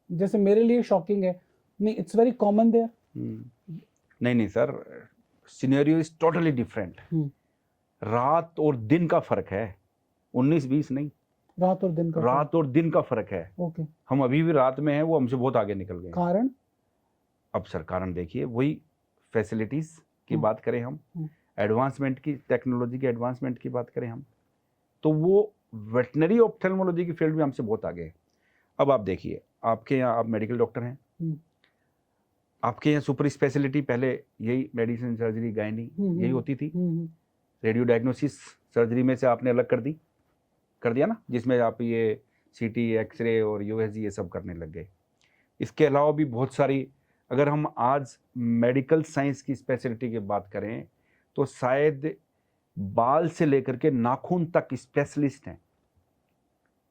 जैसे मेरे लिए शॉकिंग है, नहीं इट्स वेरी कॉमन देयर। नहीं sir, scenario is totally different. रात और दिन का फर्क है, 19-20 नहीं, रात और दिन का फर्क है। ओके। हम अभी भी रात में हैं, वो हमसे बहुत आगे निकल गए। कारण? अब सर कारण देखिए, वही फैसिलिटीज की बात करें हम, एडवांसमेंट की, टेक्नोलॉजी के एडवांसमेंट की बात करें हम, तो वो वेटनरी ऑप्थेल्मोलॉजी की फील्ड में हमसे बहुत आगे है। अब आप देखिए, आपके यहाँ आप मेडिकल डॉक्टर हैं, आपके यहाँ सुपर स्पेशलिटी पहले यही मेडिसिन, सर्जरी, गायनी यही होती थी। रेडियो डायग्नोसिस सर्जरी में से आपने अलग कर दिया ना, जिसमें आप ये सीटी, एक्सरे और यूएसजी ये सब करने लग गए। इसके अलावा भी बहुत सारी, अगर हम आज मेडिकल साइंस की स्पेशलिटी की बात करें तो शायद बाल से लेकर के नाखून तक स्पेशलिस्ट हैं।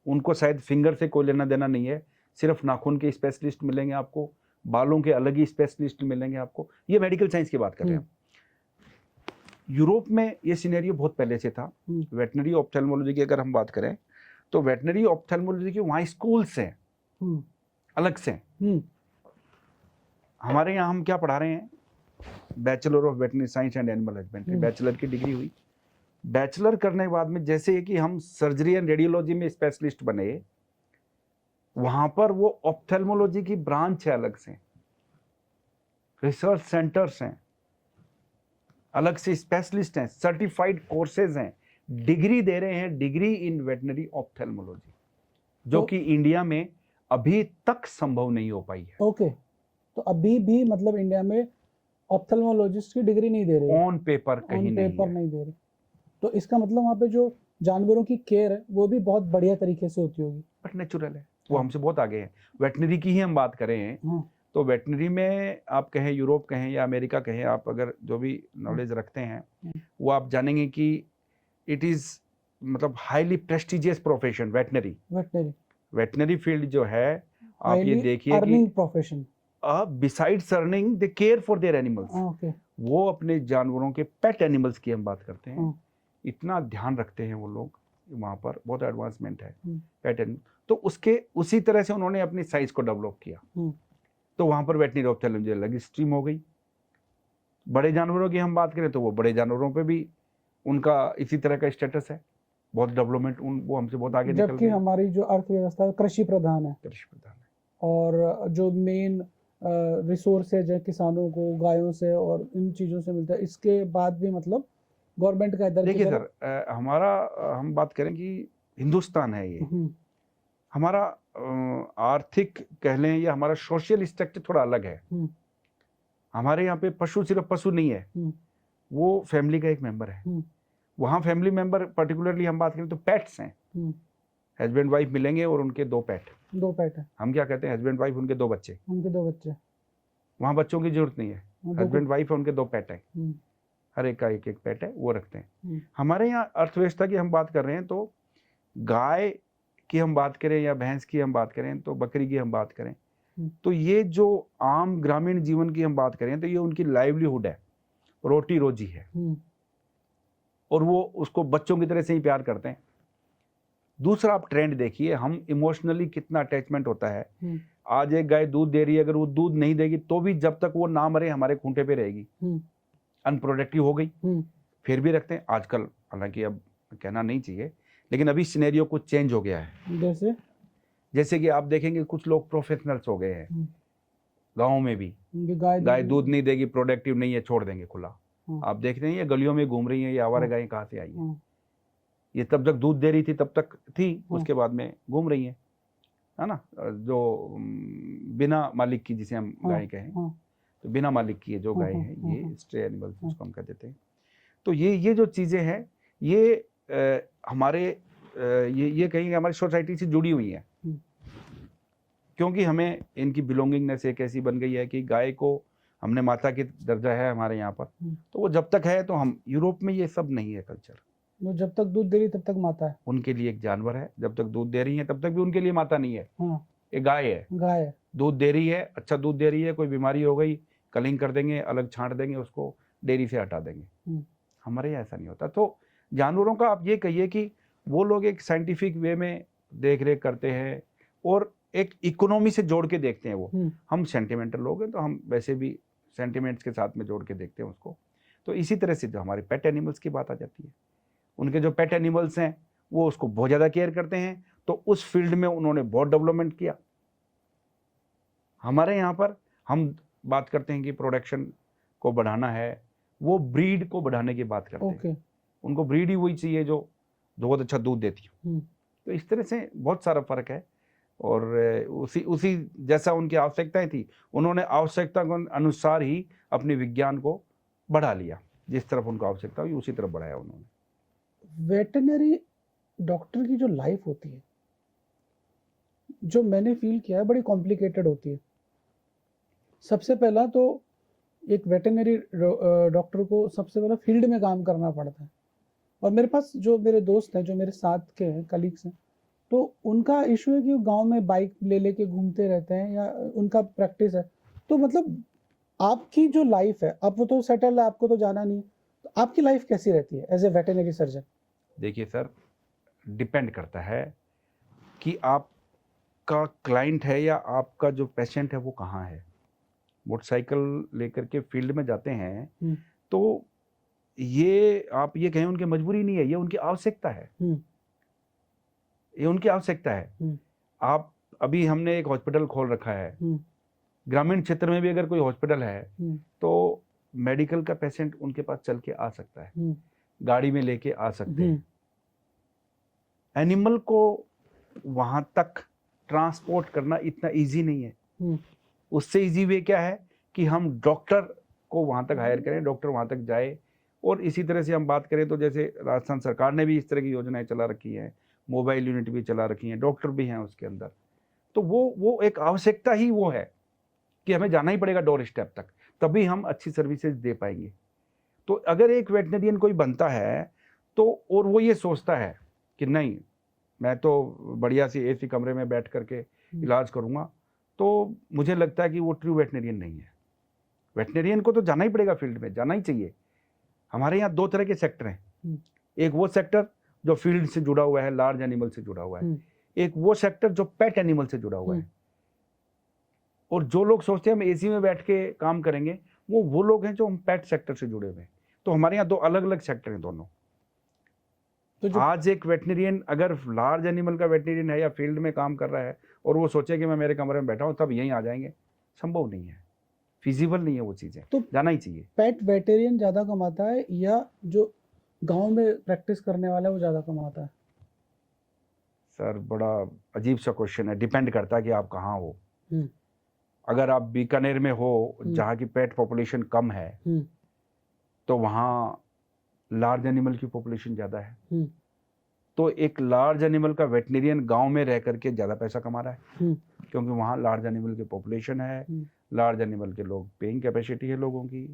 उनको शायद फिंगर से कोई लेना देना नहीं है, सिर्फ नाखून के स्पेशलिस्ट मिलेंगे आपको, बालों के अलग ही स्पेशलिस्ट मिलेंगे आपको। ये मेडिकल साइंस की बात कर रहे हैं। यूरोप में ये सिनेरियो बहुत पहले से था। वेटनरी ऑप्थेल्मोलॉजी की अगर हम बात करें तो वेटनरी ऑप्थेल्मोलॉजी के वहाँ स्कूल्स हैं अलग से। हमारे यहाँ हम क्या पढ़ा रहे हैं, bachelor of veterinary science and animal husbandry, bachelor की डिग्री हुई। बैचलर करने के बाद में जैसे कि हम सर्जरी एंड रेडियोलॉजी में स्पेशलिस्ट बने, वहाँ पर वो ऑप्थेल्मोलॉजी की ब्रांच है अलग से, रिसर्च सेंटर्स हैं अलग से, स्पेशलिस्ट हैं, सर्टिफाइड कोर्सेज हैं, डिग्री दे रहे हैं, डिग्री इन वेटनरी ऑप्थेल्मोलॉजी, जो कि इंडिया में अभी तक संभव नहीं हो पाई है। ओके, तो अभी भी मतलब इंडिया में ऑप्थेल्मोलॉजिस्ट की डिग्री नहीं दे रहे, ऑन पेपर कहीं नहीं दे रहे। तो इसका मतलब वहाँ पे जो जानवरों की केयर है वो भी बहुत बढ़िया तरीके से होती होगी, बट नेचुरल है, वो हमसे बहुत आगे है। वेटनरी की ही हम बात करें तो वेटनरी में आप कहें यूरोप कहें या अमेरिका कहें, आप अगर जो भी नॉलेज रखते हैं वो आप जानेंगे कि इट इज मतलब highly prestigious profession. Veterinary field जो है, आप ये देखिए कि profession, besides earning they care for their animals. वो अपने जानवरों के पेट एनिमल्स की हम बात करते हैं, इतना ध्यान रखते हैं वो लोग, वहाँ पर बहुत एडवांसमेंट है पेट एनिमल। तो उसके उसी तरह से उन्होंने अपनी साइंस को डेवलप किया। तो वहाँ पर वेटनरी ऑप्थेल्मोलॉजी अलग स्ट्रीम हो गई। बड़े जानवरों की हम बात करें तो वो बड़े जानवरों पे भी उनका इसी तरह का स्टेटस है, बहुत डेवलपमेंट, वो हमसे बहुत आगे निकल गए। जबकि हमारी जो अर्थव्यवस्था कृषि प्रधान है, और जो मेन रिसोर्सेज है किसानों को गायों से और इन चीज़ों से मिलता है, इसके बाद भी मतलब गवर्नमेंट का इधर की देखिए तरफ। सर, हमारा हम बात करें कि हिंदुस्तान है ये, हमारा आर्थिक कह लें या हमारा सोशल स्ट्रक्चर थोड़ा अलग है। हमारे यहाँ पे पशु सिर्फ पशु नहीं है, वो फैमिली का एक मेंबर है। वहाँ फैमिली मेंबर पर्टिकुलरली हम बात करें तो पेट्स हैं, हस्बैंड वाइफ मिलेंगे और उनके दो पेट है। हम क्या कहते हैं, हस्बैंड वाइफ उनके दो बच्चे। वहाँ बच्चों की जरूरत नहीं है, हस्बैंड वाइफ उनके दो पेट हैं, हर एक का एक एक पेट है, वो रखते हैं। हमारे यहाँ अर्थव्यवस्था की हम बात कर रहे हैं तो गाय की हम बात करें या भैंस की हम बात करें तो बकरी की हम बात करें तो ये जो आम ग्रामीण जीवन की हम बात करें तो ये उनकी लाइवलीहुड है, रोटी रोजी है, और वो उसको बच्चों की तरह से ही प्यार करते हैं। दूसरा आप ट्रेंड देखिए, हम इमोशनली कितना अटैचमेंट होता है। आज एक गाय दूध दे रही है, अगर वो दूध नहीं देगी तो भी जब तक वो ना मरे हमारे खूंटे पे रहेगी, अनप्रोडक्टिव हो गई, फिर भी रखते हैं। आजकल हालांकि अब कहना नहीं चाहिए, लेकिन अभी सिनेरियो कुछ चेंज हो गया है। जैसे कि आप देखेंगे कुछ लोग प्रोफेशनल्स हो गए हैं गाँव में भी, गाय दूध नहीं देगी, प्रोडक्टिव नहीं है, छोड़ देंगे खुला। आप देख रहे हैं ये गलियों में घूम रही हैं, ये आवारा गायें कहाँ से आई हैं? ये तब तक दूध दे रही थी तब तक थी, उसके बाद में घूम रही हैं, है ना, जो बिना मालिक की, जिसे हम गाय कहें, तो बिना मालिक की जो गाय है, ये स्ट्रे एनिमल्स जिसको हम कह देते हैं। तो ये जो चीज़ें हैं ये हमारे ये कहेंगे हमारी सोसाइटी से जुड़ी हुई हैं, क्योंकि हमें इनकी बिलोंगिंगनेस एक ऐसी बन गई है कि गाय को हमने माता की दर्जा है हमारे यहाँ पर, तो वो जब तक है, तो हम यूरोप में ये सब नहीं है कल्चर। वो जब तक दूध दे रही तब तक माता है, उनके लिए एक जानवर है, जब तक दूध दे रही है तब तक भी उनके लिए माता नहीं है। एक गाय है, दूध दे रही है, अच्छा दूध दे रही है, कोई बीमारी हो गई, कलिंग कर देंगे, अलग छांट देंगे, उसको डेयरी से हटा देंगे। हमारे यहाँ ऐसा नहीं होता। तो जानवरों का आप ये कहिए कि वो लोग एक साइंटिफिक वे में देख रेख करते हैं और एक इकोनॉमी से जोड़ के देखते हैं। वो हम सेंटिमेंटल लोग हैं तो हम वैसे भी सेंटिमेंट्स के साथ में जोड़ के देखते हैं उसको। तो इसी तरह से जो हमारे पेट एनिमल्स की बात आ जाती है, उनके जो पेट एनिमल्स हैं वो उसको बहुत ज़्यादा केयर करते हैं, तो उस फील्ड में उन्होंने बहुत डेवलपमेंट किया। हमारे यहाँ पर हम बात करते हैं कि प्रोडक्शन को बढ़ाना है, वो ब्रीड को बढ़ाने की बात करते हैं। उनको ब्रीड ही वही चाहिए जो बहुत अच्छा दूध देती है। तो इस तरह से बहुत सारा फर्क है, और उसी जैसा उनकी आवश्यकताएं थी, उन्होंने आवश्यकता के अनुसार ही अपने विज्ञान को बढ़ा लिया, जिस तरफ उनको आवश्यकता हुई उसी तरफ बढ़ाया उन्होंने। वेटनरी डॉक्टर की जो लाइफ होती है, जो मैंने फील किया है, बड़ी कॉम्प्लिकेटेड होती है। सबसे पहला तो एक वेटनरी डॉक्टर को सबसे पहला फील्ड में काम करना पड़ता है, और मेरे पास जो मेरे दोस्त हैं, जो मेरे साथ के हैं, कलीग्स हैं, तो उनका इशू है कि वो गांव में बाइक ले लेके घूमते रहते हैं, या उनका प्रैक्टिस है। तो मतलब आपकी जो लाइफ है, अब वो तो सेटल है, आपको तो जाना नहीं, तो आपकी लाइफ कैसी रहती है एज ए वेटनरी सर्जन? देखिए सर, डिपेंड करता है कि आपका क्लाइंट है या आपका जो पेशेंट है वो कहाँ है। मोटरसाइकिल लेकर के फील्ड में जाते हैं तो ये आप ये कहें उनकी मजबूरी नहीं है, ये उनकी आवश्यकता है, ये उनकी आवश्यकता है। आप अभी हमने एक हॉस्पिटल खोल रखा है, ग्रामीण क्षेत्र में भी अगर कोई हॉस्पिटल है तो मेडिकल का पेशेंट उनके पास चल के आ सकता है, गाड़ी में लेके आ सकते हैं। एनिमल को वहां तक ट्रांसपोर्ट करना इतना इजी नहीं है। उससे इजी वे क्या है कि हम डॉक्टर को वहां तक हायर करें, डॉक्टर वहां तक जाए। और इसी तरह से हम बात करें तो जैसे राजस्थान सरकार ने भी इस तरह की योजनाएं चला रखी हैं, मोबाइल यूनिट भी चला रखी हैं, डॉक्टर भी हैं उसके अंदर। तो वो एक आवश्यकता ही वो है कि हमें जाना ही पड़ेगा डोर स्टेप तक, तभी हम अच्छी सर्विसेज दे पाएंगे। तो अगर एक वेटनरियन कोई बनता है तो और वो ये सोचता है कि नहीं मैं तो बढ़िया सी एसी कमरे में बैठ करके इलाज करूंगा, तो मुझे लगता है कि वो ट्रू वेटनरियन नहीं है। वेटनरियन को तो जाना ही पड़ेगा, फील्ड में जाना ही चाहिए। हमारे यहाँ दो तरह के सेक्टर हैं, एक वो सेक्टर जो फील्ड से जुड़ा हुआ है, लार्ज एनिमल से जुड़ा हुआ है, एक वो सेक्टर जो पेट एनिमल से जुड़ा हुआ है। और जो लोग सोचते हैं हम एसी में बैठ के काम करेंगे, वो लोग हैं जो हम पेट सेक्टर से जुड़े हुए हैं। तो हमारे यहाँ दो अलग अलग सेक्टर हैं दोनों। तो आज एक वेटनरियन अगर लार्ज एनिमल का वेटनरियन है या फील्ड में काम कर रहा है और वो सोचे कि मैं मेरे कमरे में बैठा हूँ, तब यहीं आ जाएंगे, संभव नहीं है, फिजिबल नहीं है वो चीज़ें, तो जाना ही चाहिए। पेट वेटेरियन ज़्यादा कमाता है या जो गांव में प्रैक्टिस करने वाला है वो ज़्यादा कमाता है? सर बड़ा अजीब सा क्वेश्चन है, डिपेंड करता है कि आप कहाँ हो। हम्म, अगर आप बीकानेर में हो हम्म। जहाँ की पेट पॉपुलेशन कम है हम्म, तो वहाँ लार्ज एनिमल की पॉपुलेशन ज़्यादा है, हम्म, तो एक लार्ज एनिमल का वेटनेरियन गांव में रह करके ज़्यादा पैसा कमा रहा है, हम्म, क्योंकि वहाँ लार्ज एनिमल की पॉपुलेशन है, हम्म, लार्ज एनिमल के लोग, पेइंग कैपेसिटी है लोगों की।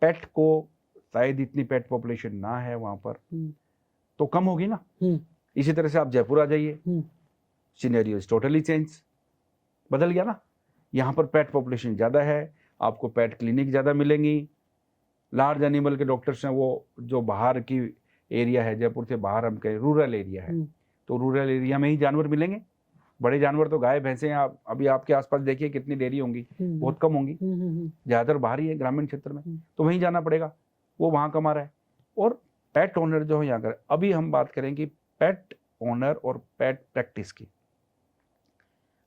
पेट को शायद इतनी पेट पॉपुलेशन ना है वहाँ पर, हम्म, तो कम होगी ना। हम्म, इसी तरह से आप जयपुर आ जाइए, हम्म, सिनेरियो इज टोटली चेंज, बदल गया ना। यहाँ पर पेट पॉपुलेशन ज़्यादा है, आपको पेट क्लिनिक ज़्यादा मिलेंगी, लार्ज एनिमल के डॉक्टर्स हैं वो जो बाहर की एरिया है, जयपुर से बाहर हम कहें रूरल एरिया है, तो रूरल एरिया में ही जानवर मिलेंगे। बड़े जानवर तो गाय भैंसें हैं, आप अभी आपके आसपास देखिए कितनी डेयरी होंगी, बहुत कम होंगी, ज़्यादातर बाहर ही है ग्रामीण क्षेत्र में, तो वहीं जाना पड़ेगा, वो वहाँ कमा रहा है। और पेट ओनर जो है यहाँ कर, अभी हम बात करें कि पेट ओनर और पेट प्रैक्टिस की,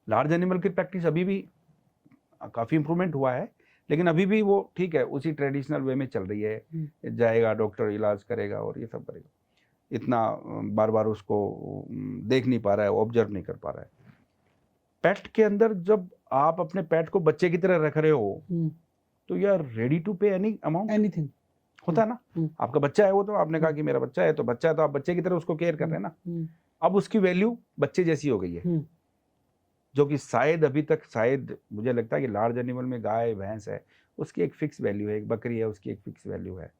लार्ज एनिमल की प्रैक्टिस अभी भी काफ़ी इंप्रूवमेंट हुआ है, लेकिन अभी भी वो ठीक है, उसी ट्रेडिशनल वे में चल रही है, जाएगा डॉक्टर इलाज करेगा और ये सब करेगा, इतना बार बार उसको देख नहीं पा रहा है, ऑब्जर्व नहीं कर पा रहा है। पेट के अंदर जब आप अपने पेट को बच्चे की तरह रख रहे हो तो यू आर रेडी टू पे एनी अमाउंट, एनीथिंग होता है ना। आपका बच्चा है, वो तो आपने कहा कि मेरा बच्चा है, तो बच्चा है तो आप बच्चे की तरह उसको केयर कर रहे हैं ना। अब उसकी वैल्यू बच्चे जैसी हो गई है, जो कि शायद अभी तक, शायद मुझे लगता है कि लार्ज एनिमल में गाय भैंस है उसकी एक फिक्स वैल्यू है, एक बकरी है उसकी एक फिक्स वैल्यू है।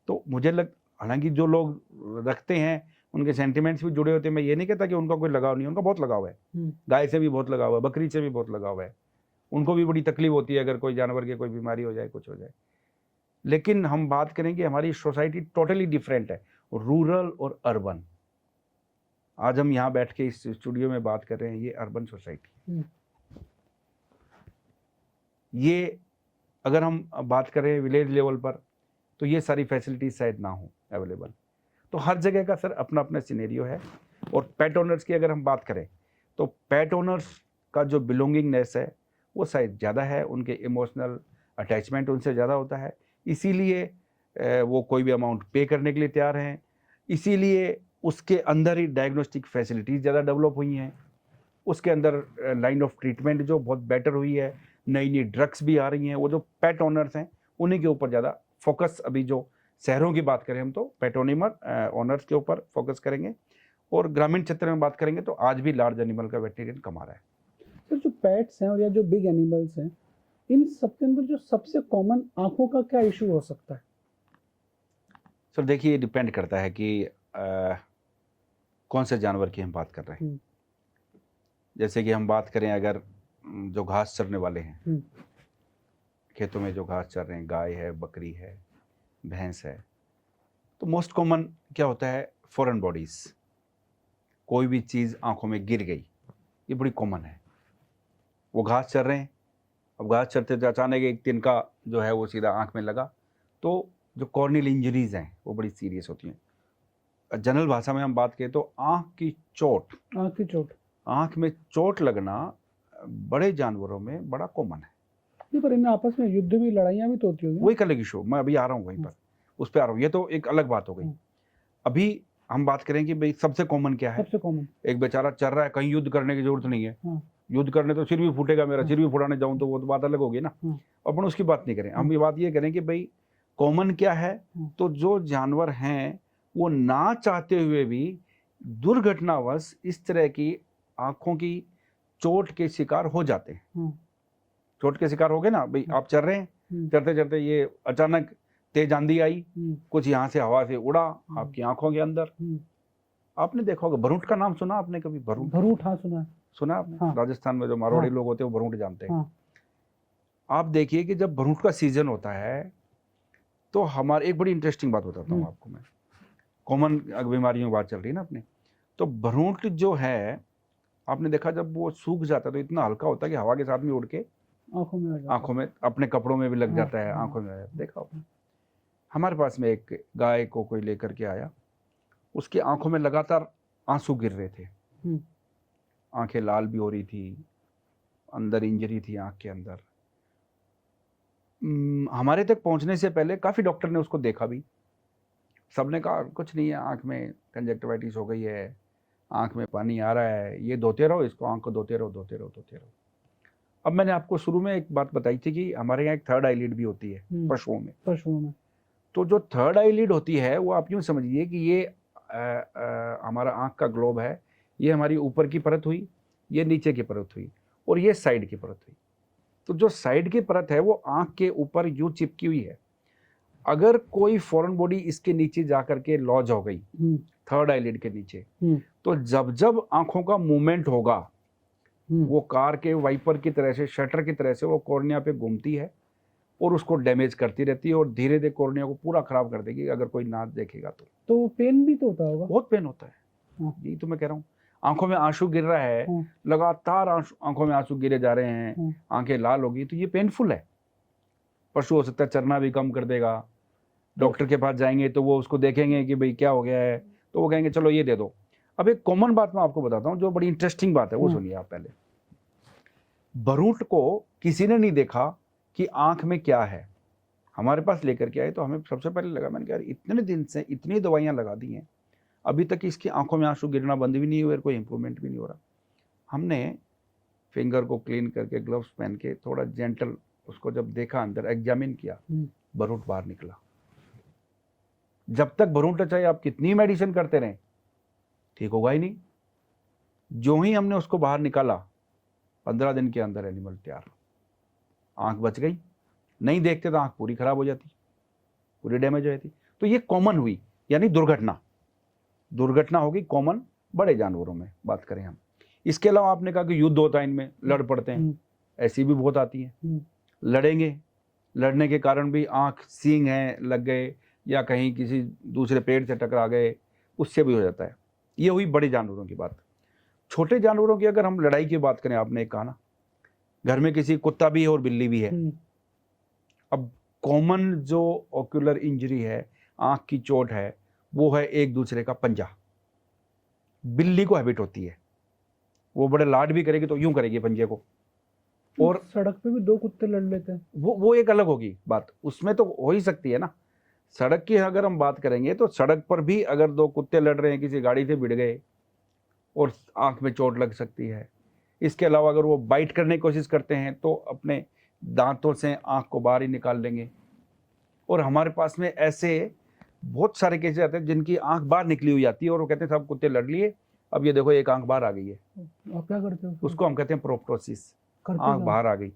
तो मुझे हालांकि जो लोग रखते हैं उनके सेंटिमेंट्स भी जुड़े होते हैं, मैं ये नहीं कहता कि उनका कोई लगाव नहीं, उनका बहुत लगाव है, गाय से भी बहुत लगाव है, बकरी से भी बहुत लगाव है, उनको भी बड़ी तकलीफ होती है अगर कोई जानवर की कोई बीमारी हो जाए, कुछ हो जाए। लेकिन हम बात करें कि हमारी सोसाइटी टोटली डिफरेंट है, रूरल और अर्बन। आज हम यहाँ बैठ के इस स्टूडियो में बात कर रहे हैं, ये अर्बन सोसाइटी। ये अगर हम बात करें विलेज लेवल पर तो ये सारी फैसिलिटीज शायद ना हो अवेलेबल। तो हर जगह का सर अपना अपना सिनेरियो है। और पेट ओनर्स की अगर हम बात करें तो पेट ओनर्स का जो बिलोंगिंगनेस है वो शायद ज़्यादा है, उनके इमोशनल अटैचमेंट उनसे ज़्यादा होता है, इसीलिए वो कोई भी अमाउंट पे करने के लिए तैयार हैं, इसीलिए उसके अंदर ही डायग्नोस्टिक फैसिलिटीज़ ज़्यादा डेवलप हुई हैं, उसके अंदर लाइन ऑफ ट्रीटमेंट जो बहुत बेटर हुई है, नई नई ड्रग्स भी आ रही हैं। वो जो पेट ओनर्स हैं उन्हीं के ऊपर ज़्यादा फोकस, अभी जो शहरों की बात करें हम तो पेट ओनर्स के ऊपर फोकस करेंगे, और ग्रामीण क्षेत्र में बात करेंगे तो आज भी लार्ज एनिमल का वेटेरियन कमा रहा है। सर जो पेट्स हैं और या जो बिग एनिमल्स हैं, इन सबके अंदर जो सबसे कॉमन आंखों का क्या इशू हो सकता है? सर देखिए, डिपेंड करता है कि कौन से जानवर की हम बात कर रहे हैं। जैसे कि हम बात करें अगर जो घास चरने वाले हैं, खेतों में जो घास चर रहे हैं, गाय है, बकरी है, भैंस है, तो मोस्ट कॉमन क्या होता है, फॉरेन बॉडीज, कोई भी चीज़ आंखों में गिर गई, ये बड़ी कॉमन है। वो घास चर रहे हैं, अब घास चरते तो अचानक एक तिनका जो है वो सीधा आंख में लगा, तो जो कॉर्नियल इंजरीज हैं वो बड़ी सीरियस होती हैं। जनरल भाषा में हम बात करें तो आंख की चोट, आंख में चोट लगना बड़े जानवरों में बड़ा कॉमन है। नहीं, पर इनमें आपस में युद्ध भी, लड़ाइयाँ भी तो होती होगी। वही अलग इशू, मैं अभी आ रहा हूँ वहीं पर, उस पर आ रहा हूँ, ये तो एक अलग बात हो गई। अभी हम बात करें कि भाई सबसे कॉमन क्या है। सबसे कॉमन, एक बेचारा चल रहा है, कहीं युद्ध करने की जरूरत नहीं है, युद्ध करने तो सिर भी फूटेगा मेरा, सिर भी फुटाने जाऊं तो वो तो बात अलग होगी ना। अपन उसकी बात नहीं करें, हम ये बात ये करें कि भाई कॉमन क्या है। तो जो जानवर हैं वो ना चाहते हुए भी दुर्घटनावश इस तरह की आंखों की चोट के शिकार हो जाते हैं। चोट के शिकार हो गए ना भाई, आप चल रहे हैं, चलते चलते ये अचानक तेज आंधी आई, कुछ यहाँ से हवा से उड़ा आपकी आंखों के अंदर। आपने देखा होगा, भरूट का नाम सुना आपने कभी? भरूट, हाँ सुना आपने? राजस्थान में जो मारवाड़ी लोग होते हैं वो भरूट जानते हैं। आप देखिए कि जब भरूट का सीजन होता है तो हमारे, एक बड़ी इंटरेस्टिंग बात बताता हूँ आपको मैं, कॉमन बीमारियों की बात चल रही है ना अपने, तो भरूट जो है आपने देखा जब वो सूख जाता है तो इतना हल्का होता है कि हवा के साथ में उड़ के आंखों में, अपने कपड़ों में भी लग जाता है, आंखों में। देखा आपने? हमारे पास में एक गाय को कोई लेकर के आया, उसकी आंखों में लगातार आंसू गिर रहे थे, आंखें लाल भी हो रही थी, अंदर इंजरी थी आंख के अंदर, हमारे तक पहुंचने से पहले काफ़ी डॉक्टर ने उसको देखा भी। सबने कहा कुछ नहीं है, आँख में कंजक्टिवाइटिस हो गई है, आँख में पानी आ रहा है, ये धोते रहो इसको, आँख को धोते रहो धोते रहो धोते रहो। अब मैंने आपको शुरू में एक बात बताई थी कि हमारे यहाँ एक थर्ड आईलिड भी होती है पशुओं में। तो जो थर्ड आईलिड होती है वो आप यूँ समझिए कि ये हमारा आँख का ग्लोब है, ये हमारी ऊपर की परत हुई, ये नीचे की परत हुई और ये साइड की परत हुई। तो जो साइड की परत है वो आँख के ऊपर यूँ चिपकी हुई है। अगर कोई फॉरेन बॉडी इसके नीचे जा करके लॉज हो गई थर्ड आईलिड के नीचे, तो जब जब आंखों का मूवमेंट होगा वो कार के वाइपर की तरह से, शटर की तरह से वो कॉर्निया पे घूमती है और उसको डैमेज करती रहती है और धीरे धीरे कॉर्निया को पूरा खराब कर देगी अगर कोई ना देखेगा तो पेन भी तो होता होगा? बहुत पेन होता है। यही तो मैं कह रहा हूँ, आंखों में आंसू गिर रहा है, लगातार आंखों में आंसू गिरे जा रहे हैं, आंखें लाल होगी, तो ये पेनफुल है। पशु हो सकता है चरना भी कम कर देगा। डॉक्टर के पास जाएंगे तो वो उसको देखेंगे कि भाई क्या हो गया है, तो वो कहेंगे चलो ये दे दो। अब एक कॉमन बात मैं आपको बताता हूँ जो बड़ी इंटरेस्टिंग बात है, वो सुनिए आप पहले। बरूट को किसी ने नहीं देखा कि आंख में क्या है, हमारे पास लेकर के आए तो हमें सबसे पहले लगा, मैंने कहा इतने दिन से इतनी दवाइयाँ लगा दी हैं, अभी तक इसकी आंखों में आंसू गिरना बंद भी नहीं हुए, कोई इंप्रूवमेंट भी नहीं हो रहा। हमने फिंगर को क्लीन करके ग्लव्स पहन के थोड़ा जेंटल उसको जब देखा, अंदर एग्जामिन किया, बरूट बाहर निकला। जब तक बरूट चाहे आप कितनी मेडिसिन करते रहें ठीक होगा ही नहीं। जो ही हमने उसको बाहर निकाला 15 दिन के अंदर एनिमल तैयार, आंख बच गई। नहीं देखते तो आंख पूरी खराब हो जाती, पूरी डैमेज हो जाती। तो ये कॉमन हुई, यानी दुर्घटना होगी कॉमन बड़े जानवरों में बात करें हम। इसके अलावा आपने कहा कि युद्ध होता है, इनमें लड़ पड़ते हैं, ऐसी भी बहुत आती है। लड़ेंगे, लड़ने के कारण भी आंख सींग है लग गए या कहीं किसी दूसरे पेड़ से टकरा गए, उससे भी हो जाता है। ये हुई बड़े जानवरों की बात। छोटे जानवरों की अगर हम लड़ाई की बात करें, आपने कहा ना घर में किसी कुत्ता भी है और बिल्ली भी है। अब कॉमन जो ऑक्यूलर इंजरी है, आंख की चोट है, वो है एक दूसरे का पंजा। बिल्ली को हैबिट होती है, वो बड़े लाड भी करेगी तो यूं करेगी पंजे को। और सड़क पे भी दो कुत्ते लड़ लेते हैं, वो एक अलग होगी बात, उसमें तो हो ही सकती है ना। सड़क की अगर हम बात करेंगे तो सड़क पर भी अगर दो कुत्ते लड़ रहे हैं, किसी गाड़ी से भिड़ गए और आंख में चोट लग सकती है। इसके अलावा अगर वो बाइट करने की कोशिश करते हैं तो अपने दांतों से आंख को बाहर ही निकाल लेंगे। और हमारे पास में ऐसे बहुत सारे केसेस आते हैं जिनकी आंख बाहर निकली हुई आती है और वो कहते हैं सब कुत्ते लड़ लिए, अब ये देखो एक आंख बाहर आ गई है। आप क्या करते हो? उसको हम कहते हैं प्रोप्टोसिस, आंख बाहर आ गई।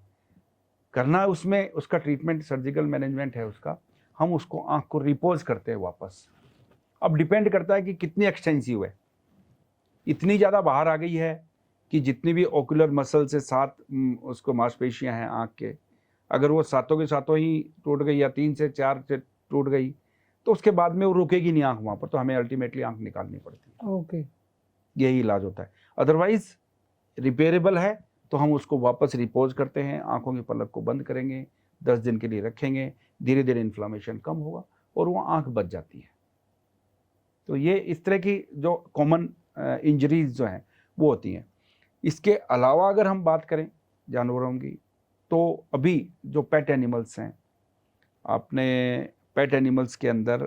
करना है उसमें, उसका ट्रीटमेंट सर्जिकल मैनेजमेंट है उसका, हम उसको आंख को रिपोज करते हैं वापस। अब डिपेंड करता है कि कितनी एक्सटेंसिव है। इतनी ज़्यादा बाहर आ गई है कि जितनी भी ओकुलर मसल से 7 उसको मांसपेशियां हैं आंख के, अगर वो सातों के सातों ही टूट गई या 3 से 4 से टूट गई तो उसके बाद में वो रुकेगी नहीं आंख वहाँ पर, तो हमें अल्टीमेटली आंख निकालनी पड़ती है। ओके, यही इलाज होता है। अदरवाइज रिपेयरेबल है तो हम उसको वापस रिपोज करते हैं, आंखों की पलक को बंद करेंगे, 10 दिन के लिए रखेंगे, धीरे धीरे इन्फ्लामेशन कम होगा और वो आंख बच जाती है। तो ये इस तरह की जो कॉमन इंजरीज जो हैं वो होती हैं। इसके अलावा अगर हम बात करें जानवरों की, तो अभी जो पेट एनिमल्स हैं, आपने पेट एनिमल्स के अंदर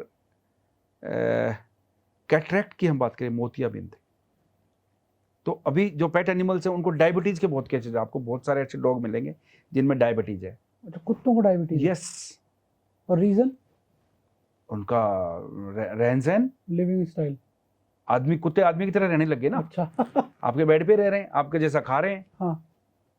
कैटरेक्ट की हम बात करें, मोतियाबिंद, तो अभी जो पेट एनिमल्स हैं उनको डायबिटीज़ के बहुत केसेस है। आपको बहुत सारे ऐसे डॉग मिलेंगे जिनमें डायबिटीज़ है। अच्छा, कुत्तों को डायबिटीज? यस। और रीजन? उनका रहन सहन, लिविंग स्टाइल। कुत्ते आदमी की तरह रहने लग गए ना। अच्छा आपके बेड पे रह रहे हैं, आपके जैसा खा रहे हैं। हाँ,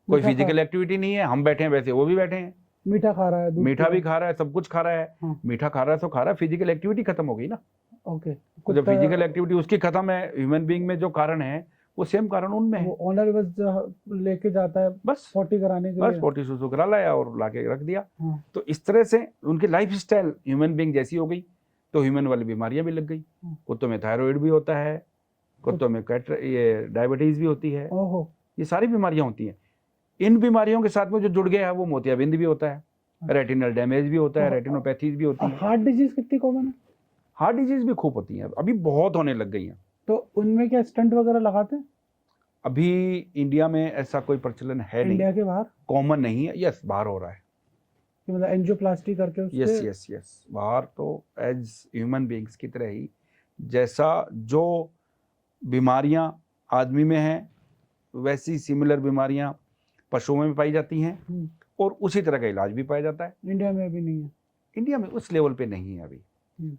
कोई फिजिकल एक्टिविटी नहीं है, हम बैठे हैं वैसे वो भी बैठे हैं। मीठा खा रहा है, मीठा भी खा रहा है, सब कुछ खा रहा है। हाँ। मीठा खा रहा है तो खा रहा है, फिजिकल एक्टिविटी खत्म हो गई ना। ओके, जब फिजिकल एक्टिविटी उसकी खत्म है, ह्यूमन बीइंग में जो कारण है वो सेम कारण उनमें है। वो ओनर बस लेके जाता है बस पोटी कराने के बस लिए, पोटी सुसु करा लाया और लाके रख दिया। हाँ। तो इस तरह से उनकी लाइफ स्टाइल ह्यूमन बीइंग जैसी हो गई, तो ह्यूमन वाली बीमारियां भी लग गई। कुत्तों में थायराइड भी होता है, कुत्तों में ये डायबिटीज भी होती है। ओहो, ये सारी बीमारियां होती हैं। इन बीमारियों के साथ में जो जुड़ गया है वो मोतियाबिंद भी होता है, रेटिनल डैमेज भी होता है, रेटिनोपैथीज भी होती है। हार्ट डिजीज कितनी कॉमन है? हार्ट डिजीज भी खूब होती है, अभी बहुत होने लग गई हैं। तो उनमें क्या स्टंट वगैरह लगाते हैं? अभी इंडिया में ऐसा कोई प्रचलन है नहीं। इंडिया के बाहर कॉमन नहीं है। यस, बाहर हो रहा है, कि मतलब एंजियोप्लास्टी करके यस उसके यस यस, बाहर तो एज ह्यूमन बींग्स की तरह ही जैसा जो बीमारियां आदमी में हैं वैसी सिमिलर बीमारियां पशुओं में भी पाई जाती हैं हम्म, और उसी तरह का इलाज भी पाया जाता है। इंडिया में अभी नहीं है। इंडिया में उस लेवल पे नहीं है अभी।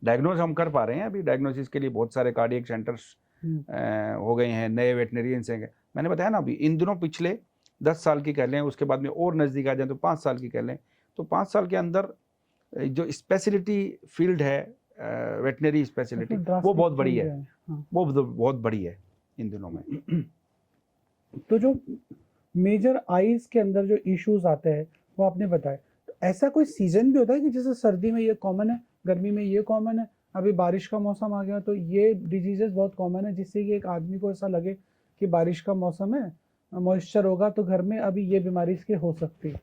डायग्नोज हम कर पा रहे हैं, अभी डायग्नोसिस के लिए बहुत सारे कार्डियक सेंटर्स हो गए हैं, नए वेटनरियंस हैं। मैंने बताया ना अभी इन दिनों पिछले 10 साल की कह लें, उसके बाद में और नज़दीक आ जाए तो 5 साल की कह लें, तो 5 साल के अंदर जो स्पेशलिटी फील्ड है वेटनरी स्पेशलिटी वो बहुत बड़ी है। हाँ। वो बहुत बड़ी है इन दिनों में। तो जो मेजर आईज के अंदर जो इश्यूज आते हैं वो आपने बताया, तो ऐसा कोई सीजन भी होता है कि जैसे सर्दी में ये कॉमन है, गर्मी में ये कॉमन है, अभी बारिश का मौसम आ गया तो ये डिजीजेस बहुत कॉमन है, जिससे कि एक आदमी को ऐसा लगे कि बारिश का मौसम है, मॉइस्चर होगा तो घर में अभी ये बीमारी इसके हो सकती है?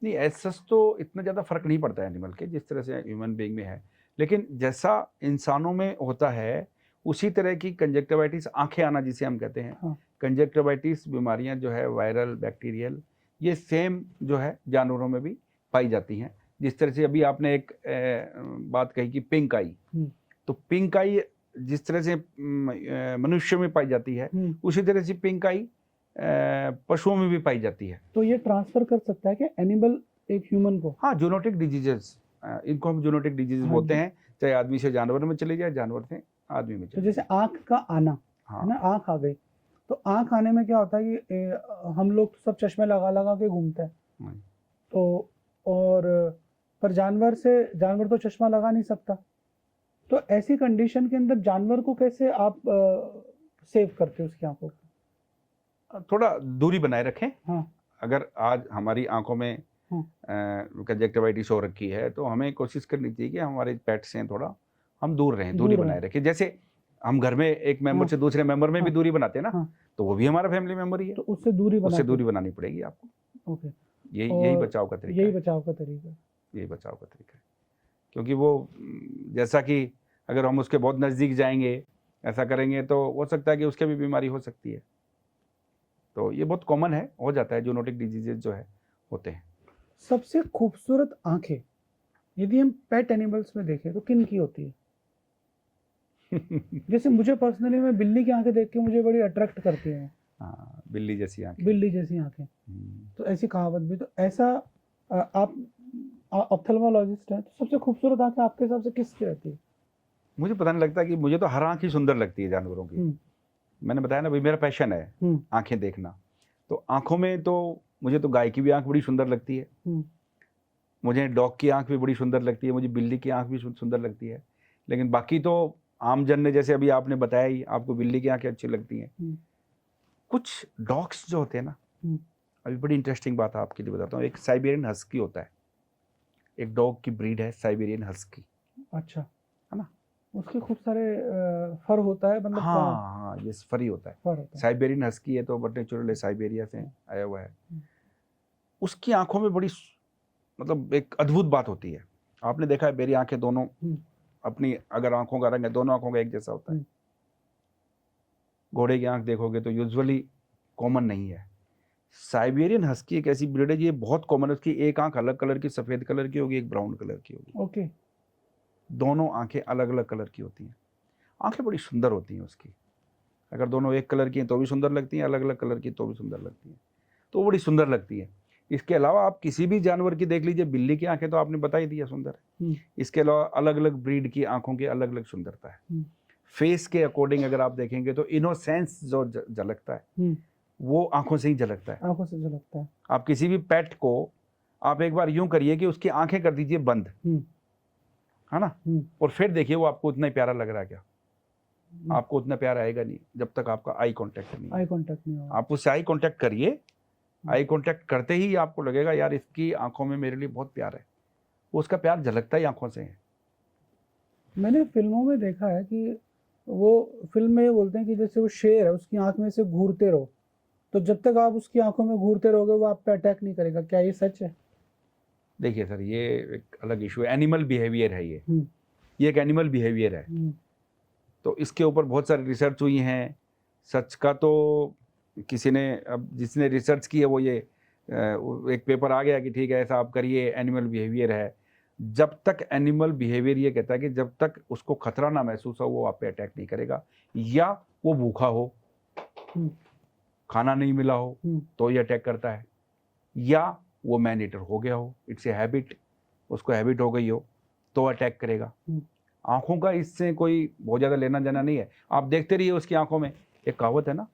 नहीं, ऐसा तो इतना ज़्यादा फर्क नहीं पड़ता है एनिमल के जिस तरह से ह्यूमन बीइंग में है, लेकिन जैसा इंसानों में होता है उसी तरह की कंजक्टिवाइटिस आंखें आना जिसे हम कहते हैं, हाँ। कंजक्टिवाइटिस बीमारियां जो है वायरल बैक्टीरियल ये सेम जो है जानवरों में भी पाई जाती हैं। जिस तरह से अभी आपने एक बात कही कि पिंक आई, तो पिंक आई जिस तरह से मनुष्य में पाई जाती है उसी तरह से पिंक आई पशुओं में भी पाई जाती है। तो ये ट्रांसफर कर सकता है कि एनिमल एक ह्यूमन को? हाँ, जूनोटिक डिजीजेस, इनको हम जूनोटिक डिजीज हाँ बोलते जी। हैं, चाहे आदमी से जानवर में चले जाए, जानवर से आदमी में तो चले जैसे आंख का आना हाँ। है ना, आंख आ गई तो आंख आने में क्या होता है कि हम लोग सब चश्मे लगा लगा के घूमते हैं, हाँ। तो और पर जानवर तो चश्मा लगा नहीं सकता, तो ऐसी कंडीशन के अंदर जानवर को कैसे आप सेव करते हो उसकी आंखों को? थोड़ा दूरी बनाए रखें। हाँ। अगर आज हमारी आंखों में कंजक्टिवाइटिस हो रखी है तो हमें कोशिश करनी चाहिए कि हमारे पेट से थोड़ा हम दूर रहें, दूरी बनाए रखें। जैसे हम घर में एक मेंबर से दूसरे मेंबर में भी दूरी बनाते हैं ना, तो वो भी हमारा फैमिली मेंबर ही है, तो उससे दूरी बनानी पड़ेगी आपको। ओके, यही बचाव का तरीका, यही बचाव का तरीका, यही बचाव का तरीका है। क्योंकि वो जैसा कि अगर हम उसके बहुत नज़दीक जाएंगे ऐसा करेंगे तो हो सकता है कि उसके भी बीमारी हो सकती है। तो ये बहुत कॉमन है, हो जाता है, जूनोटिक डिजीजेज जो है होते हैं। सबसे खूबसूरत आंखें यदि हम पेट एनिमल्स में देखें तो किन की होती है? जैसे मुझे पर्सनली में बिल्ली की आंखें देख के मुझे बड़ी अट्रैक्ट करती हैं। हाँ, बिल्ली जैसी आंखें, बिल्ली जैसी आंखें। तो ऐसी कहावत भी, तो ऐसा आप ऑप्थेल्मोलॉजिस्ट हैं, तो सबसे खूबसूरत आंखें आपके हिसाब से किसकी रहती है? मुझे पता नहीं लगता कि मुझे तो हर आंख ही सुंदर लगती है जानवरों की। मैंने बताया ना भाई मेरा पैशन है आंखें देखना, तो आंखों में तो मुझे तो गाय की भी आंख बड़ी सुंदर लगती है, मुझे डॉग की आंख भी बड़ी सुंदर लगती है, मुझे बिल्ली की आंख भी सुंदर लगती है। लेकिन बाकी तो आम जन ने जैसे अभी आपने बताया ही, आपको बिल्ली की आंखें अच्छी लगती हैं। कुछ डॉग्स जो होते हैं ना, अभी बड़ी इंटरेस्टिंग बात आपके लिए बताता हूँ। एक साइबेरियन हस्की होता है, एक डॉग की ब्रीड है साइबेरियन हस्की। अच्छा, है ना, उसके खूब सारे फर होता है, मतलब हाँ, ये फरी होता है, फर होता है। साइबेरियन हस्की है तो बट नेचुरल साइबेरिया से आया हुआ है। उसकी आंखों में बड़ी मतलब एक अद्भुत बात होती है। आपने देखा है मेरी आंखें दोनों अपनी, अगर आंखों का रंग है दोनों आंखों का एक जैसा होता है। घोड़े की आंख देखोगे तो यूजुअली कॉमन नहीं है। साइबेरियन हस्की एक ऐसी ब्रीड है ये बहुत कॉमन है, उसकी एक आंख अलग कलर की, सफेद कलर की होगी, एक ब्राउन कलर की होगी। ओके, दोनों आंखें अलग अलग कलर की होती हैं। आंखें बड़ी सुंदर होती हैं उसकी, अगर दोनों एक कलर की हैं तो भी सुंदर लगती हैं, अलग अलग कलर की तो भी सुंदर लगती हैं, तो बड़ी सुंदर लगती है। इसके अलावा आप किसी भी जानवर की देख लीजिए, बिल्ली की आंखें तो आपने बता ही दिया सुंदर है। इसके अलावा अलग अलग ब्रीड की आंखों की अलग अलग सुंदरता है। फेस के अकॉर्डिंग अगर आप देखेंगे तो इनोसेंस जो झलकता है वो आंखों से ही झलकता है। आंखों से झलकता है। आप किसी भी पेट को आप एक बार यूं करिए कि उसकी आंखें कर दीजिए बंद, है ना, और फिर देखिए वो आपको उतना ही प्यारा लग रहा है क्या? आपको उतना प्यार आएगा नहीं जब तक आपका आई कांटेक्ट नहीं होगा। आप उससे आई कांटेक्ट करिए, आई कांटेक्ट करते ही आपको लगेगा यार इसकी आंखों में मेरे लिए बहुत प्यार है, वो उसका प्यार झलकता ही आंखों से है। मैंने फिल्मों में देखा है कि वो फिल्म में ये बोलते हैं कि जैसे वो शेर है उसकी आंख में से घूरते रहो, तो जब तक आप उसकी आंखों में घूरते रहोगे वो आप पे अटैक नहीं करेगा। क्या ये सच है? देखिए सर, ये एक अलग इशू है, एनिमल बिहेवियर है ये एक एनिमल बिहेवियर है। तो इसके ऊपर बहुत सारी रिसर्च हुई हैं। सच का तो किसी ने, अब जिसने रिसर्च की है वो ये एक पेपर आ गया कि ठीक है ऐसा आप करिए, एनिमल बिहेवियर है। जब तक एनिमल बिहेवियर ये कहता है कि जब तक उसको खतरा ना महसूस हो वो आप पे अटैक नहीं करेगा, या वो भूखा हो, खाना नहीं मिला हो तो ये अटैक करता है, या वो मैन ईटर हो गया हो, इट्स ए हैबिट, उसको हैबिट हो गई हो तो अटैक करेगा। आंखों का इससे कोई बहुत ज़्यादा लेना देना नहीं है। आप देखते रहिए उसकी आंखों में, एक कहावत है ना,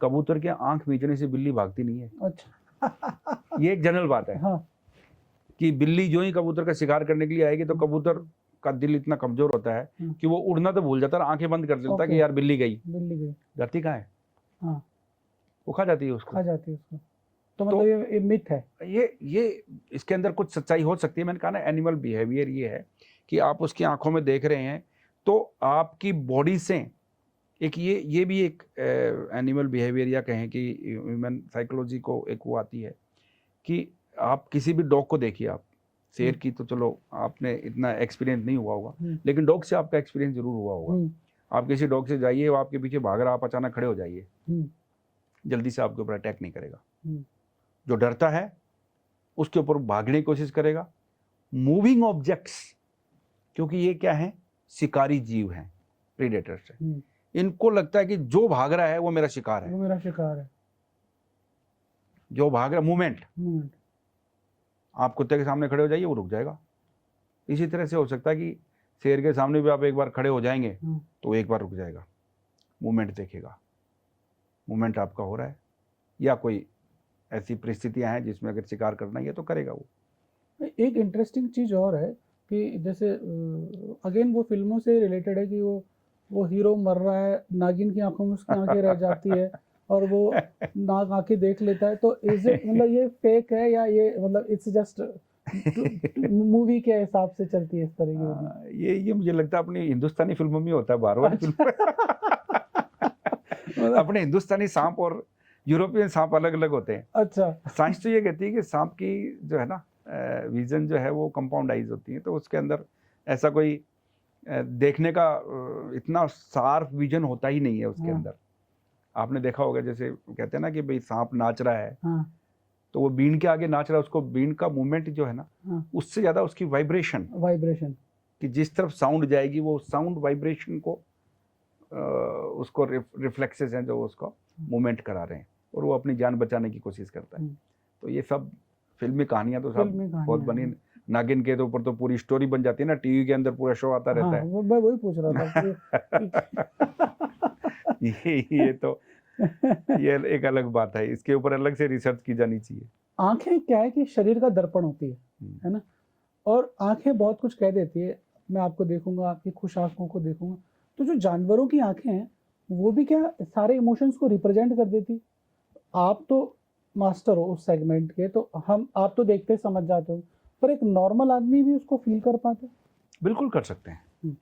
कबूतर के आंख मीचने से बिल्ली भागती नहीं है। अच्छा। ये एक जनरल बात है। हाँ। कि बिल्ली जो ही कबूतर का शिकार करने के लिए आएगी तो कबूतर का दिल इतना कमजोर होता है कि वो उड़ना तो भूल जाता है, आंखें बंद कर देता है कि यार बिल्ली गई, जाती कहाँ है। हाँ। वो खा जाती है उसको, खा जाती है उसको। तो मतलब ये मिथ है। ये इसके अंदर कुछ सच्चाई हो सकती है। मैंने कहा ना एनिमल बिहेवियर ये है कि आप उसकी आंखों में देख रहे हैं तो आपकी बॉडी से एक ये भी एक एनिमल बिहेवियर या कहें कि ह्यूमन साइकोलॉजी को एक वो आती है कि आप किसी भी डॉग को देखिए, आप शेर की तो चलो आपने इतना एक्सपीरियंस नहीं हुआ होगा, लेकिन डॉग से आपका एक्सपीरियंस जरूर हुआ होगा। आप किसी डॉग से जाइए, वो आपके पीछे भाग रहा, आप अचानक खड़े हो जाइए, जल्दी से आपके ऊपर अटैक नहीं करेगा। जो डरता है उसके ऊपर भागने की कोशिश करेगा। मूविंग ऑब्जेक्ट्स, क्योंकि ये क्या है, शिकारी जीव हैं, प्रीडेटर्स हैं, इनको लगता है कि जो भाग रहा है वो मेरा शिकार है, वो मेरा शिकार है। जो भाग रहा है, मूवमेंट, आप कुत्ते के सामने खड़े हो जाइए वो रुक जाएगा। इसी तरह से हो सकता है कि शेर के सामने भी आप एक बार खड़े हो जाएंगे तो वो एक बार रुक जाएगा, मूवमेंट देखेगा, मूवमेंट आपका हो रहा है, या कोई ऐसी परिस्थितियां हैं जिसमें अगर शिकार करना ही है तो करेगा वो। एक इंटरेस्टिंग चीज और है कि जैसे अगेन वो फिल्मों से रिलेटेड है कि वो हीरो मर रहा है, नागिन की आंखों में उसकी आंखें रह जाती है और वो नाग आंखें देख लेता है। तो इज इट, मतलब ये फेक है या ये मतलब इट्स जस्ट मूवी के हिसाब से चलती है इस तरह की? ये मुझे लगता है अपनी हिंदुस्तानी फिल्मों में होता है, बाहर वाली फिल्म अपने हिंदुस्तानी सांप और यूरोपियन सांप अलग अलग होते हैं। अच्छा। साइंस तो ये कहती है कि सांप की जो है ना विजन जो है वो कंपाउंड आइज होती है, तो उसके अंदर ऐसा कोई देखने का इतना शार्प विजन होता ही नहीं है उसके अंदर। आपने देखा होगा जैसे कहते हैं ना कि भाई सांप नाच रहा है, तो वो बीन के आगे नाच रहा है, उसको बीन का मूवमेंट जो है ना उससे ज्यादा उसकी वाइब्रेशन कि जिस तरफ साउंड जाएगी वो साउंड वाइब्रेशन को उसको रिफ्लेक्सेस हैं जो उसको मूवमेंट करा रहे हैं और वो अपनी जान बचाने की कोशिश करता है। तो ये सब फिल्मी कहानियां तो सब बहुत बनी। नागिन के तो ऊपर तो पूरी स्टोरी बन जाती है ना, टीवी के अंदर पूरा शो आता रहता है। मैं वही पूछ रहा था। ये तो ये एक अलग बात है, इसके ऊपर अलग से रिसर्च की जानी चाहिए। आंखें क्या है कि शरीर का दर्पण होती है ना, और आंखें बहुत कुछ कह देती है। मैं आपको देखूंगा, आपकी खुश आंखों को देखूंगा, तो जो जानवरों की आंखें हैं वो भी क्या सारे इमोशंस को रिप्रेजेंट कर देती। आप तो मास्टर हो उस सेगमेंट के, तो आप तो देखते समझ जाते हो, पर एक नॉर्मल आदमी भी उसको फील कर पाते? बिल्कुल कर सकते हैं।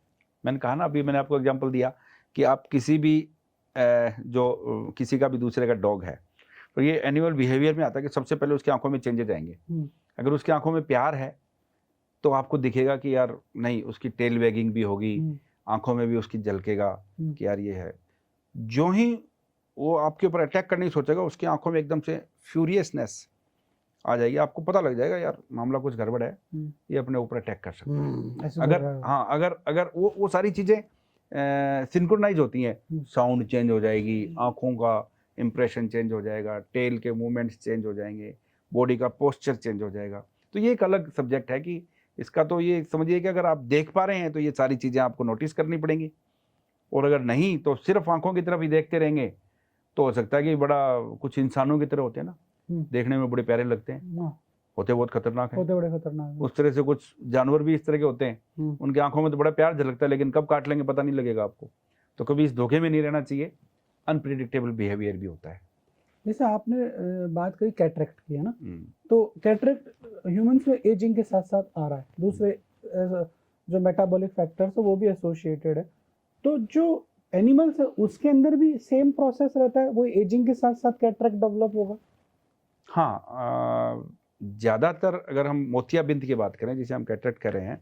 मैंने कहा ना, अभी मैंने आपको एग्जांपल दिया कि आप किसी भी जो किसी का भी दूसरे का डॉग है, तो ये एनिमल बिहेवियर में आता है कि सबसे पहले उसकी आंखों में चेंजेस आएंगे। अगर उसकी आंखों में प्यार है तो आपको दिखेगा कि यार नहीं, उसकी टेल वैगिंग भी होगी, आंखों में भी उसकी झलकेगा कि यार ये है। जो ही वो आपके ऊपर अटैक करने की सोचेगा उसकी आंखों में एकदम से फ्यूरियसनेस आ जाएगी, आपको पता लग जाएगा यार मामला कुछ गड़बड़ है, ये अपने ऊपर अटैक कर सकता है। अगर वो सारी चीजें सिंक्रोनाइज होती हैं, साउंड चेंज हो जाएगी, आंखों का इंप्रेशन चेंज हो जाएगा, टेल के मूवमेंट्स चेंज हो जाएंगे, बॉडी का पोस्चर चेंज हो जाएगा। तो ये एक अलग सब्जेक्ट है कि इसका तो ये समझिए कि अगर आप देख पा रहे हैं तो ये सारी चीजें आपको नोटिस करनी पड़ेंगी, और अगर नहीं तो सिर्फ आंखों की तरफ ही देखते रहेंगे तो हो सकता है कि बड़ा कुछ इंसानों की तरह होते हैं ना, देखने में बड़े प्यारे लगते हैं, होते बहुत खतरनाक है, बड़े खतरनाक। उस तरह से कुछ जानवर भी इस तरह के होते हैं, उनकी आंखों में तो बड़ा प्यार झलकता है लेकिन कब काट लेंगे पता नहीं लगेगा आपको। तो कभी इस धोखे में नहीं रहना चाहिए, अनप्रिडिक्टेबल बिहेवियर भी होता है। जैसे आपने बात करी कैटरेक्ट की है ना, तो कैटरेक्ट ह्यूमंस में एजिंग के साथ साथ आ रहा है, दूसरे जो मेटाबॉलिक फैक्टर्स है वो भी एसोसिएटेड है। तो जो एनिमल्स है उसके अंदर भी सेम प्रोसेस रहता है, वो एजिंग के साथ साथ कैटरेक्ट डेवलप होगा? हाँ, ज़्यादातर अगर हम मोतियाबिंद की बात करें जिसे हम कैटरेक्ट कर रहे हैं,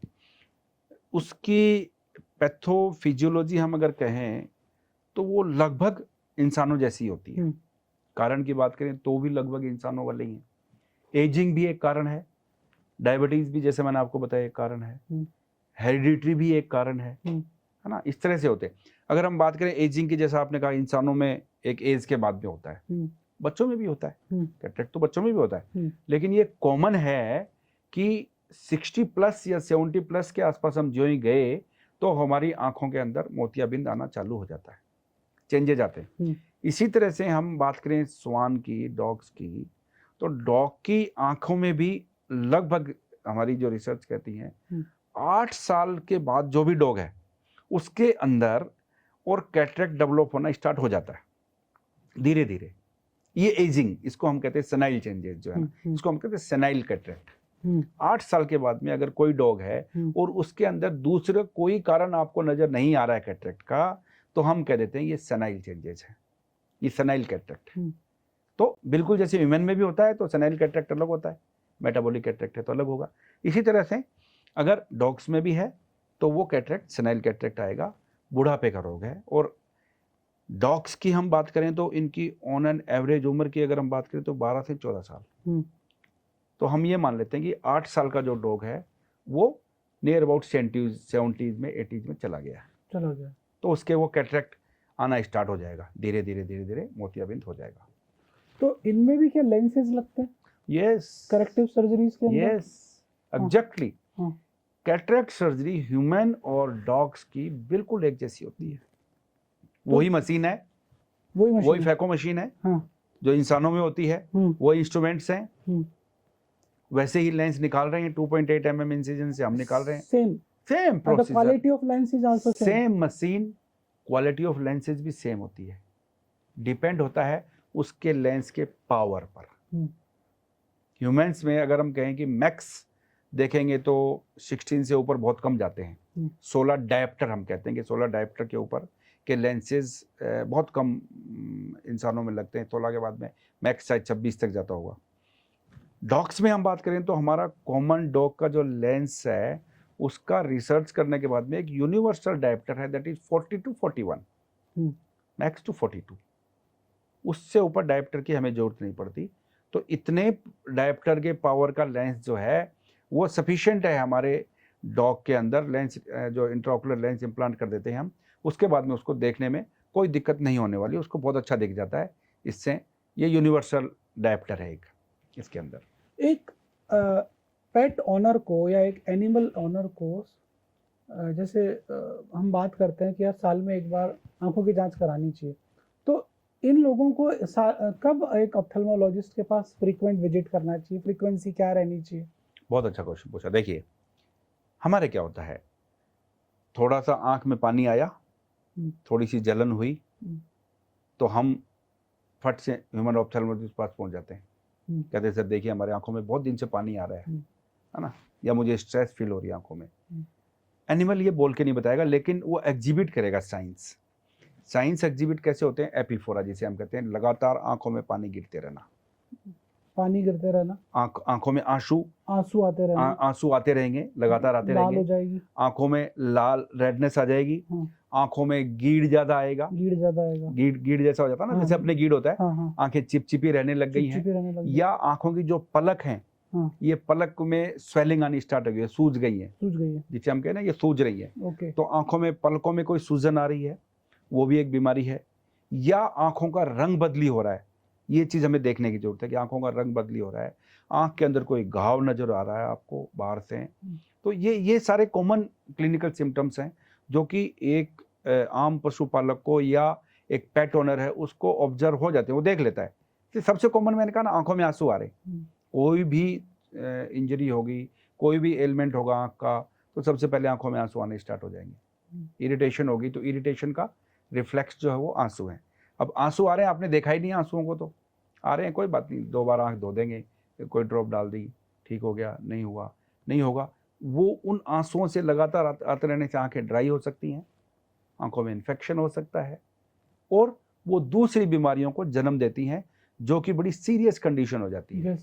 उसकी पैथोफिजियोलॉजी हम अगर कहें तो वो लगभग इंसानों जैसी होती है। कारण की बात करें तो भी लगभग इंसानों वाले ही हैं। एजिंग भी एक कारण है, डायबिटीज भी जैसे मैंने आपको बताया एक कारण है, हेरिडिटरी भी एक कारण है ना, इस तरह से होते हैं। अगर हम बात करें एजिंग की, जैसा आपने कहा इंसानों में एक एज के बाद में होता है, बच्चों में भी होता है, कैटरेक्ट तो बच्चों में भी होता है, लेकिन ये कॉमन है कि 60 प्लस या 70 प्लस के आसपास हम जो ही गए तो हमारी आंखों के अंदर मोतियाबिंद आना चालू हो जाता है, चेंजेज आते हैं। इसी तरह से हम बात करें स्वान की, डॉग्स की, तो डॉग की आंखों में भी लगभग हमारी जो रिसर्च कहती है 8 साल के बाद जो भी डॉग है उसके अंदर और कैटरेक्ट डेवलप होना स्टार्ट हो जाता है धीरे धीरे। ये एजिंग, इसको हम कहते हैं सेनाइल चेंजेस जो है ना, इसको हम कहते हैं सेनाइल कैटरेक्ट। 8 साल के बाद में अगर कोई डॉग है और उसके अंदर दूसरा कोई कारण आपको नजर नहीं आ रहा है कैटरेक्ट का, तो हम कह देते हैं ये सेनाइल चेंजेस है, ये सेनाइल कैटरेक्ट। तो बिल्कुल जैसे ह्यूमन में भी होता है तो सेनाइल कैटरेक्ट अलग होता है, मेटाबॉलिक कैटरेक्ट है तो अलग होगा। इसी तरह से अगर डॉग्स में भी है तो वो कैटरेक्ट सेनाइल कैटरेक्ट आएगा, बुढ़ापे का रोग है। और डॉग्स की हम बात करें तो इनकी ऑन एन एवरेज उम्र की अगर हम बात करें तो 12 से 14 साल। तो हम ये मान लेते हैं कि 8 साल का जो डॉग है वो नियर अबाउट 70s में 80s में चला गया, तो उसके वो कैटरेक्ट आना स्टार्ट हो जाएगा, धीरे धीरे धीरे धीरे मोतियाबिंद हो जाएगा। तो इनमें भी क्या लेंसेज लगते हैं? यस, करेक्टिव सर्जरीज के अंदर? Yes, exactly. Cataract surgery human और डॉग्स की बिल्कुल एक जैसी होती है। वही मशीन है, वही फैको मशीन है जो इंसानों में होती है, वही इंस्ट्रूमेंट्स हैं, वैसे ही लेंस निकाल रहे हैं 2.8 mm इंसिजन से हम निकाल रहे हैं, same process, quality of lens is also same machine, quality of lenses भी सेम होती है, डिपेंड होता है उसके लेंस के पावर पर। ह्यूमंस में अगर हम कहें कि मैक्स देखेंगे तो 16 से ऊपर बहुत कम जाते हैं, 16 डायप्टर हम कहते हैं कि 16 डायप्टर के ऊपर के लेंसेज बहुत कम इंसानों में लगते हैं, 16 के बाद में मैक्स शायद 26 तक जाता होगा। डॉग्स में हम बात करें तो हमारा कॉमन डॉग का जो लेंस है उसका रिसर्च करने के बाद में एक यूनिवर्सल डायप्टर है, that is 40 to 41, max to 42, उससे ऊपर डायप्टर की हमें जरूरत नहीं पड़ती। तो इतने डायप्टर के पावर का लेंस जो है वो सफिशिएंट है हमारे डॉग के अंदर। लेंस जो इंट्राओकुलर लेंस इम्प्लांट कर देते हैं हम, उसके बाद में उसको देखने में कोई दिक्कत नहीं होने वाली, उसको बहुत अच्छा दिख जाता है। इससे ये यूनिवर्सल डायप्टर है एक इसके अंदर। एक पेट ऑनर को या एक एनिमल ऑनर को जैसे हम बात करते हैं कि यार साल में एक बार आंखों की जांच करानी चाहिए, तो इन लोगों को कब एक ऑप्थेल्मोलॉजिस्ट के पास फ्रीक्वेंट विजिट करना चाहिए, फ्रीक्वेंसी क्या रहनी चाहिए? बहुत अच्छा क्वेश्चन पूछा। देखिए हमारे क्या होता है, थोड़ा सा आंख में पानी आया, थोड़ी सी जलन हुई, तो हम फट से ह्यूमन ऑप्थेल्मोलॉजिस्ट के पास पहुंच जाते हैं, कहते हैं सर देखिए हमारे आंखों में बहुत दिन से पानी आ रहा है ना, या मुझे स्ट्रेस फील हो रही है आंखों में। एनिमल ये बोल के नहीं बताएगा, लेकिन वो एग्जिबिट करेगा साइंस एग्जिबिट कैसे होते हैं? एपिफोरा जिसे हम कहते हैं, लगातार आंखों में पानी गिरते रहना, आंखों में आंसू आते रहेंगे, लगातार आते रहेंगे, आंखों में लाल रेडनेस आ जाएगी, आंखों में गीड़ ज्यादा आएगा, गीड़ जैसा हो जाता है ना, जैसे अपने गीड़ होता है, आंखें चिपचिपी रहने लग गई हैं, या आंखों की जो पलक हैं ये पलक में स्वेलिंग आनी स्टार्ट हो गई है, सूज गई है, जिसे हम कहते हैं ये सूज रही है। तो आंखों में पलकों में कोई सूजन आ रही है, वो भी एक बीमारी है। या आंखों का रंग बदली हो रहा है, ये चीज हमें देखने की जरूरत है कि आंखों का रंग बदली हो रहा है, आंख के अंदर कोई घाव नजर आ रहा है आपको बाहर से। तो ये सारे कॉमन क्लिनिकल सिम्टम्स हैं जो कि एक आम पशुपालक को या एक पेट ओनर है उसको ऑब्जर्व हो जाते हैं, वो देख लेता है। तो सबसे कॉमन मैंने कहा ना, आंखों में आंसू आ रहे, कोई भी इंजरी होगी, कोई भी एलिमेंट होगा आंख का, तो सबसे पहले आंखों में आंसू आने स्टार्ट हो जाएंगे। इरिटेशन होगी तो इरिटेशन का रिफ्लेक्स जो है वो आंसू है। अब आंसू आ रहे हैं, आपने देखा ही नहीं आंसुओं को, तो आ रहे हैं, कोई बात नहीं, 2 बार आंख धो देंगे, कोई ड्रॉप डाल दी, ठीक हो गया, नहीं हुआ नहीं होगा। वो उन आंसुओं से लगातार आते रहने से आंखें ड्राई हो सकती हैं, आंखों में इन्फेक्शन हो सकता है, और वो दूसरी बीमारियों को जन्म देती हैं जो कि बड़ी सीरियस कंडीशन हो जाती है।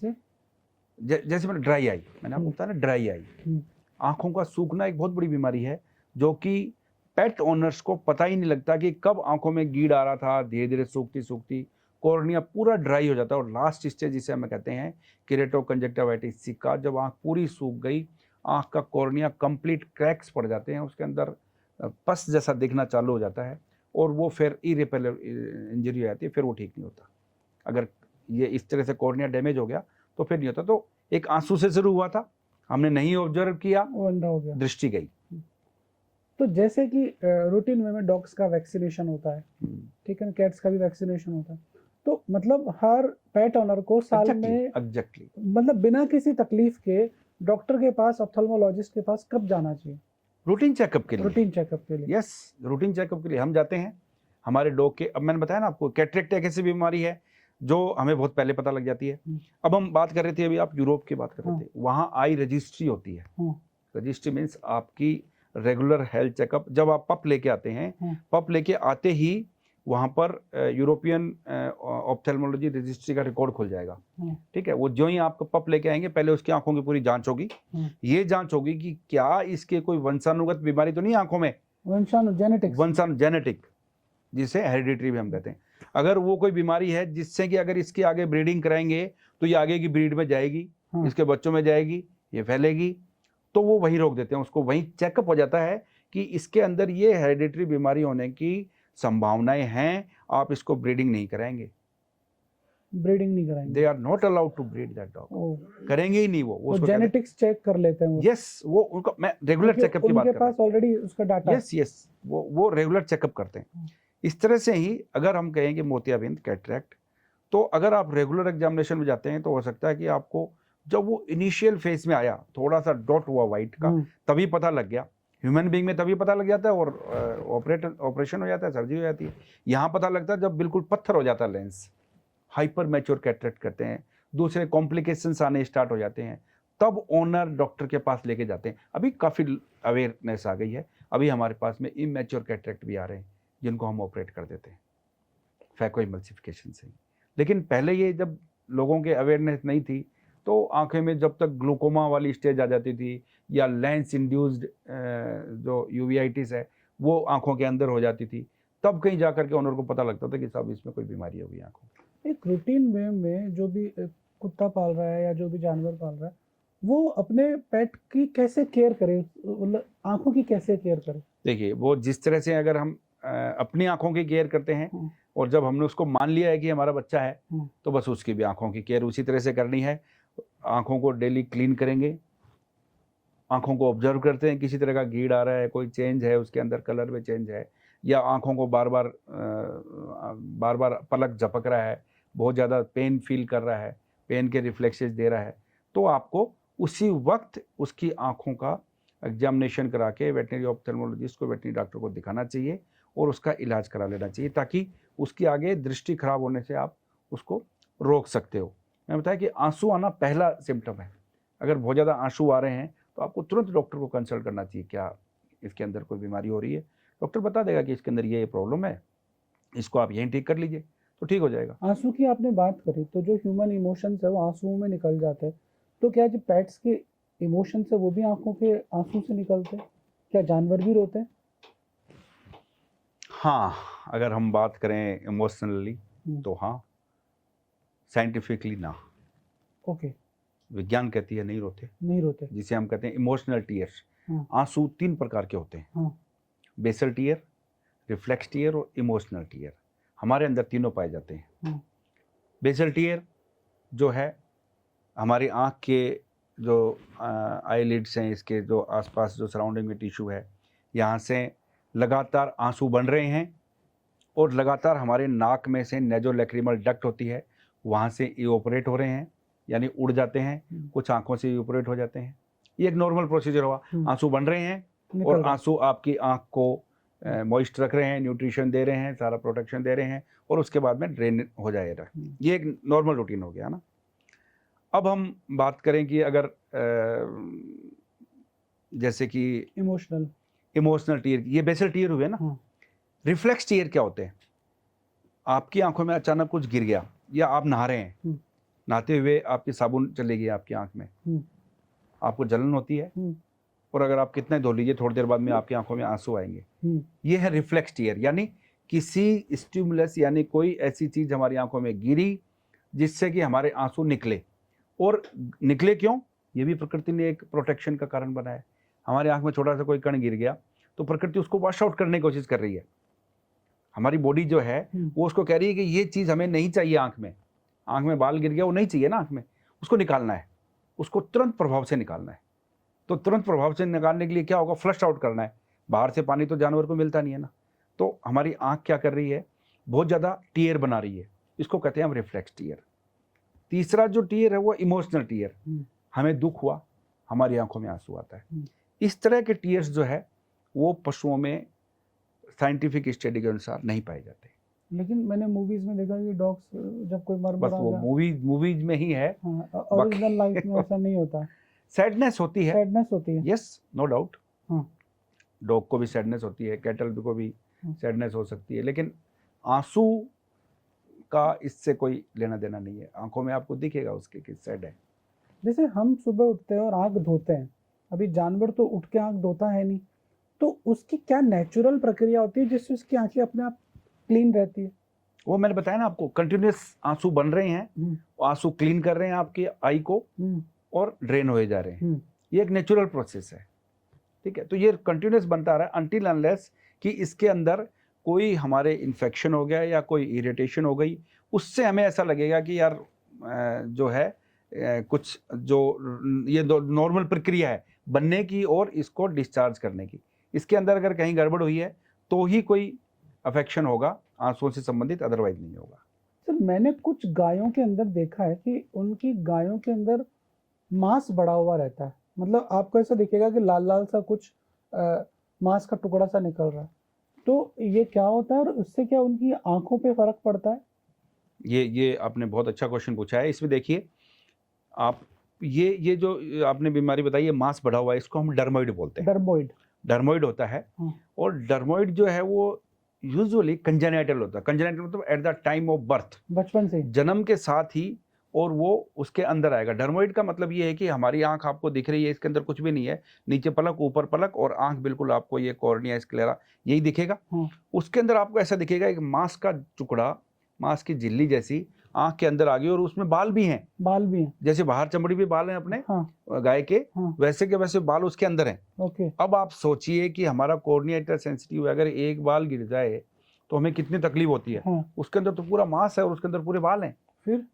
जैसे मैंने ड्राई आई, मैंने आपको बताया ना, ड्राई आई, आंखों का सूखना एक बहुत बड़ी बीमारी है जो कि पेट ओनर्स को पता ही नहीं लगता कि कब आंखों में गीड़ आ रहा था, धीरे धीरे सूखती सूखती कॉर्निया पूरा ड्राई हो जाता है और लास्ट स्टेज जिसे हम कहते हैं केरेटोकंजक्टिवाइटिस का, जब आँख पूरी सूख गई, आँख का कॉर्निया कंप्लीट क्रैक्स पड़ जाते हैं, उसके अंदर पस जैसा दिखना चालू हो जाता है और वो फिर इरिपेलेबल इंजरी हो जाती है, फिर वो ठीक नहीं होता। अगर ये इस तरह से कॉर्निया डैमेज हो गया तो फिर नहीं होता। तो एक आंसू से शुरू हुआ था, हमने नहीं ऑब्जर्व किया, वो अंधा हो गया, दृष्टि गई। तो जैसे कि रूटीन वे में डॉग्स का वैक्सीनेशन होता है, ठीक है, कैट्स का भी वैक्सीनेशन होता है, तो मतलब हर पेट ओनर को साल में एग्जैक्टली मतलब बिना किसी तकलीफ के डॉक्टर के पास, ऑप्थेल्मोलॉजिस्ट के पास कब जाना चाहिए? रूटीन चेकअप के लिए। रूटीन चेकअप के लिए, यस, रूटीन चेकअप के लिए हम जाते हैं। हमारे डॉग के, अब मैंने बताया ना आपको, कैटरेक्ट एक ऐसी बीमारी है जो हमें बहुत पहले पता लग जाती है। अब हम बात कर रहे थे, अभी आप यूरोप की बात कर रहे थे, वहाँ आई रजिस्ट्री होती है। रजिस्ट्री मीन्स आपकी रेगुलर हेल्थ चेकअप। जब आप पप लेके आते हैं, पप लेके आते ही वहाँ पर यूरोपियन ऑप्थेल्मोलॉजी रजिस्ट्री का रिकॉर्ड खुल जाएगा, ठीक है। वो जो ही आपको पप लेके आएंगे, पहले उसकी आंखों की पूरी जांच होगी। ये जांच होगी कि क्या इसके कोई वंशानुगत बीमारी तो नहीं आंखों में, जेनेटिक, जिसे हेरिडिटरी भी हम कहते हैं। अगर वो कोई बीमारी है जिससे कि अगर इसकी आगे ब्रीडिंग कराएंगे तो ये आगे की ब्रीड में जाएगी, इसके बच्चों में जाएगी, ये फैलेगी, तो वो वहीं रोक देते हैं उसको। वहीं चेकअप हो जाता है कि इसके अंदर ये हेरिडिटरी बीमारी होने की संभावनाएं हैं, आप इसको ब्रीडिंग नहीं कराएंगे, ब्रीडिंग नहीं कराएंगे, they are not allowed to breed that dog, करेंगे ही नहीं। वो जेनेटिक्स चेक कर लेते हैं। यस, वो उनका, मैं रेगुलर चेकअप की बात कर रहा हूं, उनके पास ऑलरेडी उसका डाटा। यस, वो रेगुलर चेकअप करते हैं। इस तरह से ही अगर हम कहेंगे मोतियाबिंद, कैटरेक्ट, तो अगर आप रेगुलर एग्जामिनेशन में जाते हैं तो हो सकता है कि आपको जब वो इनिशियल फेज में आया, थोड़ा सा डॉट हुआ वाइट का, तभी पता लग गया। ह्यूमन बीइंग में तभी पता लग जाता है और ऑपरेशन हो जाता है, सर्जरी हो जाती है। यहाँ पता लगता है जब बिल्कुल पत्थर हो जाता है लेंस, हाइपर मैच्योर कैटरेक्ट करते हैं, दूसरे कॉम्प्लिकेशंस आने स्टार्ट हो जाते हैं, तब ओनर डॉक्टर के पास लेके जाते हैं। अभी काफ़ी अवेयरनेस आ गई है, अभी हमारे पास में इमैच्योर कैटरेक्ट भी आ रहे हैं जिनको हम ऑपरेट कर देते हैं फैको इमल्सिफिकेशन से। लेकिन पहले ये जब लोगों के अवेयरनेस नहीं थी तो आंखें में जब तक ग्लूकोमा वाली स्टेज आ जाती थी या लेंस इंड्यूस्ड जो यूवीआइटिस है वो आंखों के अंदर हो जाती थी, तब कहीं जाकर के ओनर को पता लगता था कि साहब इसमें कोई बीमारी होगी आंखों में। एक रूटीन वे में जो भी कुत्ता पाल रहा है या जो भी जानवर पाल रहा है, वो अपने पेट की कैसे केयर करे, मतलब आंखों की कैसे केयर करे? देखिए, वो जिस तरह से अगर हम अपनी आंखों की केयर करते हैं और जब हमने उसको मान लिया है कि हमारा बच्चा है, तो बस उसकी भी आंखों की केयर उसी तरह से करनी है। आंखों को डेली क्लीन करेंगे, आंखों को ऑब्जर्व करते हैं, किसी तरह का गीड़ आ रहा है, कोई चेंज है उसके अंदर, कलर में चेंज है, या आंखों को बार बार पलक झपक रहा है, बहुत ज़्यादा पेन फील कर रहा है, पेन के रिफ्लेक्सेस दे रहा है, तो आपको उसी वक्त उसकी आंखों का एग्जामिनेशन करा के वेटनरी ऑप्थेल्मोलॉजिस्ट को, वेटनरी डॉक्टर को दिखाना चाहिए और उसका इलाज करा लेना चाहिए, ताकि उसकी आगे दृष्टि खराब होने से आप उसको रोक सकते हो। मैंने बताया कि आंसू आना पहला सिम्टम है। अगर बहुत ज़्यादा आंसू आ रहे हैं तो आपको तुरंत डॉक्टर को कंसल्ट करना चाहिए, क्या इसके अंदर कोई बीमारी हो रही है। डॉक्टर बता देगा कि इसके अंदर ये प्रॉब्लम है, इसको आप यहीं ठीक कर लीजिए तो ठीक हो जाएगा। आंसू की आपने बात करी, तो जो ह्यूमन इमोशंस है वो आंसुओं में निकल जाते हैं, तो क्या जो पेट्स के इमोशंस है वो भी आंखों के आंसू से निकलते हैं? क्या जानवर भी रोते हैं? हाँ, अगर हम बात करें इमोशनली तो हाँ, साइंटिफिकली ना। ओके, विज्ञान कहती है नहीं रोते, जिसे हम कहते हैं इमोशनल टीयर्स। आंसू 3 प्रकार के होते हैं, बेसल टीयर, रिफ्लेक्स टीयर और इमोशनल टीयर। हमारे अंदर तीनों पाए जाते हैं। बेसल टीयर जो है हमारी आँख के जो आईलिड्स हैं, इसके जो आसपास जो सराउंडिंग में टिश्यू है, यहाँ से लगातार आंसू बन रहे हैं और लगातार हमारे नाक में से नेजोलैक्रिमल डक्ट होती है, वहाँ से इवोपरेट हो रहे हैं, यानी उड़ जाते हैं, कुछ आंखों से इवोपरेट हो जाते हैं। ये एक नॉर्मल प्रोसीजर हुआ। आंसू बन रहे हैं और आंसू आपकी आँख को मॉइस्ट रख रहे हैं, न्यूट्रिशन दे रहे हैं, सारा प्रोटेक्शन दे रहे हैं और उसके बाद में ड्रेन हो जाएगा। ये एक नॉर्मल रूटीन हो गया ना। अब हम बात करें कि अगर जैसे कि इमोशनल टीयर, ये बेसल टीयर हुए ना। रिफ्लेक्स टीयर क्या होते हैं? आपकी आंखों में अचानक कुछ गिर गया या आप नहा रहे हैं, नहाते हुए आपकी साबुन चली गई आपकी आंख में, आपको जलन होती है और अगर आप कितने धो लीजिए थोड़ी देर बाद में आपकी आंखों में आंसू आएंगे। ये है रिफ्लेक्स टीयर, यानी किसी स्टिमुलस यानी कोई ऐसी चीज़ हमारी आंखों में गिरी जिससे कि हमारे आंसू निकले। और निकले क्यों? ये भी प्रकृति ने एक प्रोटेक्शन का कारण बनाया है। हमारे आंख में छोटा सा कोई कण गिर गया तो प्रकृति उसको वॉश आउट करने की कोशिश कर रही है। हमारी बॉडी जो है वो उसको कह रही है कि ये चीज़ हमें नहीं चाहिए आंख में बाल गिर गया, वो नहीं चाहिए ना आंख में, उसको निकालना है, उसको तुरंत प्रभाव से निकालना है। तो तुरंत प्रभाव से निकालने के लिए क्या होगा? फ्लश आउट करना है। बाहर से पानी तो जानवर को मिलता नहीं है ना, तो हमारी आंख क्या कर रही है? बहुत ज़्यादा टीयर बना रही है, इसको कहते हैं हम रिफ्लेक्स टीयर। तीसरा जो टीयर है वो इमोशनल टीयर, हमें दुख हुआ, हमारी आंखों में आंसू आता है। इस तरह के टीयर्स जो है वो पशुओं में साइंटिफिक स्टडी के अनुसार नहीं पाए जाते। लेकिन मैंने मूवीज में देखा कि डॉग्स जब कोई मर बस वो मूवीज में ही है, ओरिजिनल लाइफ में ऐसा नहीं होता। सैडनेस होती है, सैडनेस होती है, यस, नो डाउट। हाँ। डॉग को भी सैडनेस होती है, कैटल को भी सैडनेस हो सकती है, लेकिन आंसू का इससे कोई लेना देना नहीं है। आंखों में आपको दिखेगा उसके कि सैड है। जैसे हम सुबह उठते हैं और आंख धोते हैं, अभी जानवर तो उठ के आंख धोता है नहीं, तो उसकी क्या नेचुरल प्रक्रिया होती है जिससे उसकी आंखें अपने आप क्लीन रहती है? वो मैंने बताया ना आपको, कंटिन्यूस आंसू बन रहे हैं, आंसू क्लीन कर रहे हैं आपकी आई को और ड्रेन हुए जा रहे हैं। ये एक नेचुरल प्रोसेस है, ठीक है। तो ये कंटिन्यूस बनता आ रहा है अनटिल अनलेस कि इसके अंदर कोई हमारे इन्फेक्शन हो गया या कोई इरिटेशन हो गई, उससे हमें ऐसा लगेगा कि यार जो है कुछ जो ये नॉर्मल प्रक्रिया है बनने की और इसको डिस्चार्ज करने की, इसके अंदर अगर कहीं गड़बड़ हुई है तो ही कोई अफेक्शन होगा आंसुओं से संबंधित, अदरवाइज नहीं होगा। सर मैंने कुछ गायों के अंदर देखा है कि उनकी गायों के अंदर मांस बढ़ा हुआ रहता है, मतलब आपको ऐसा दिखेगा कि लाल लाल सा कुछ मांस का टुकड़ा सा निकल रहा है, तो ये क्या होता है और उससे क्या उनकी आंखों पे फर्क पड़ता है? ये आपने बहुत अच्छा क्वेश्चन पूछा है। इसमें देखिए आप, ये जो आपने बीमारी बताई है मांस बढ़ा हुआ है, इसको हम डर्मोइड बोलते हैं। डर्मोइड होता है, और डर्मोइड जो है वो यूजुअली कंजेनाइटल होता है। कंजेनाइटल मतलब at the time of birth, बचपन से, जन्म के साथ ही, और वो उसके अंदर आएगा। डर्मोइड का मतलब ये है कि हमारी आंख आपको दिख रही है, इसके अंदर कुछ भी नहीं है, नीचे पलक ऊपर पलक और आंख बिल्कुल आपको ये कॉर्निया स्क्लेरा यही दिखेगा। उसके अंदर आपको ऐसा दिखेगा एक मांस का टुकड़ा, मांस की झिल्ली जैसी आंख के अंदर आ गई, और उसमें बाल भी हैं, जैसे बाहर चमड़ी पे बाल हैं अपने गाय के, वैसे के वैसे बाल उसके अंदर हैं। अब आप सोचिए कि हमारा कॉर्निया इतना सेंसिटिव है, अगर एक बाल गिर जाए तो हमें कितनी तकलीफ होती है। उसके अंदर तो पूरा मांस है और उसके अंदर पूरे बाल हैं, फिर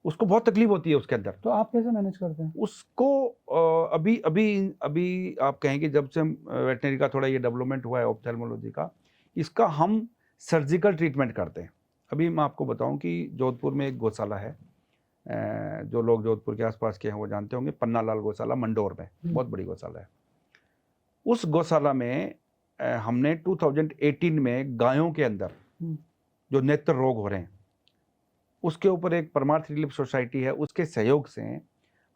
उसको बहुत तकलीफ होती है उसके अंदर। तो आप कैसे मैनेज करते हैं उसको? अभी आप कहेंगे जब से वेटनरी का थोड़ा ये डेवलपमेंट हुआ है ऑप्थेल्मोलॉजी का, इसका हम सर्जिकल ट्रीटमेंट करते हैं। अभी मैं आपको बताऊं कि जोधपुर में एक गौशाला है, जो लोग जोधपुर के आसपास के हैं वो जानते होंगे, पन्नालाल गौशाला मंडोर में, बहुत बड़ी गौशाला है। उस गौशाला में हमने 2018 में गायों के अंदर जो नेत्र रोग हो रहे हैं उसके ऊपर एक परमार्थ रिलीफ सोसाइटी है, उसके सहयोग से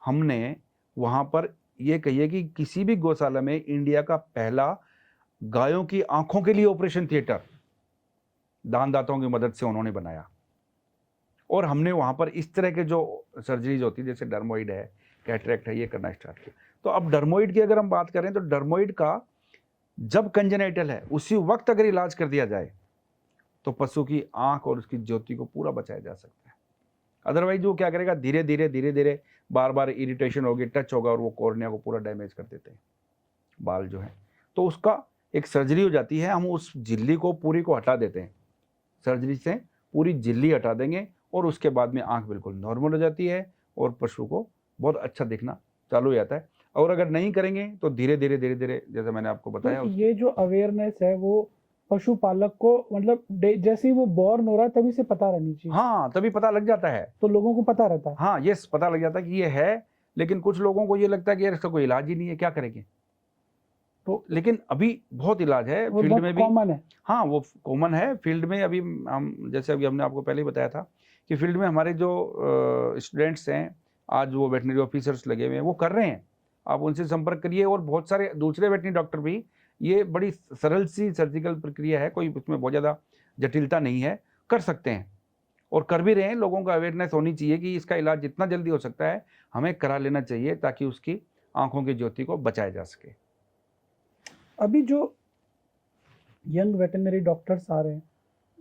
हमने वहाँ पर ये कहिए कि किसी भी गौशाला में इंडिया का पहला गायों की आंखों के लिए ऑपरेशन थिएटर दानदाताओं की मदद से उन्होंने बनाया। और हमने वहाँ पर इस तरह के जो सर्जरीज होती है जैसे डर्मोइड है, कैटरेक्ट है, ये करना स्टार्ट किया। तो अब डर्मोइड की अगर हम बात करें तो डर्मोइड का जब कंजेनाइटल है उसी वक्त अगर इलाज कर दिया जाए तो पशु की आंख और उसकी ज्योति को पूरा बचाया जा सकता है। अदरवाइज वो क्या करेगा, धीरे धीरे बार बार इरिटेशन होगी, टच होगा और वो कॉर्निया को पूरा डैमेज कर देते हैं बाल जो है। तो उसका एक सर्जरी हो जाती है, हम उस झिल्ली को पूरी को हटा देते हैं, सर्जरी से पूरी झिल्ली हटा देंगे और उसके बाद में आंख बिल्कुल नॉर्मल हो जाती है और पशु को बहुत अच्छा दिखना चालू हो जाता है। और अगर नहीं करेंगे तो धीरे धीरे जैसे मैंने आपको बताया, तो ये जो अवेयरनेस है वो पशुपालक को मतलब जैसे ही वो बॉर्न हो रहा है तभी से पता रहनी चाहिए। हाँ, तभी पता लग जाता है, तो लोगों को पता रहता है। हाँ, यस, पता लग जाता है कि ये है। लेकिन कुछ लोगों को ये लगता है कि यार इसका कोई इलाज ही नहीं है, क्या करेंगे। तो लेकिन अभी बहुत इलाज है, फील्ड में भी कॉमन है। हाँ, वो कॉमन है फील्ड में। अभी हम जैसे अभी हमने आपको पहले ही बताया था कि फील्ड में हमारे जो स्टूडेंट्स हैं आज वो वेटनरी ऑफिसर्स लगे हुए हैं, वो कर रहे हैं। आप उनसे संपर्क करिए, और बहुत सारे दूसरे वेटनरी डॉक्टर भी, ये बड़ी सरल सी सर्जिकल प्रक्रिया है, कोई उसमें बहुत ज़्यादा जटिलता नहीं है, कर सकते हैं और कर भी रहे हैं। लोगों को अवेयरनेस होनी चाहिए कि इसका इलाज जितना जल्दी हो सकता है हमें करा लेना चाहिए ताकि उसकी आंखों की ज्योति को बचाया जा सके। अभी जो यंग वेटनरी डॉक्टर्स आ रहे हैं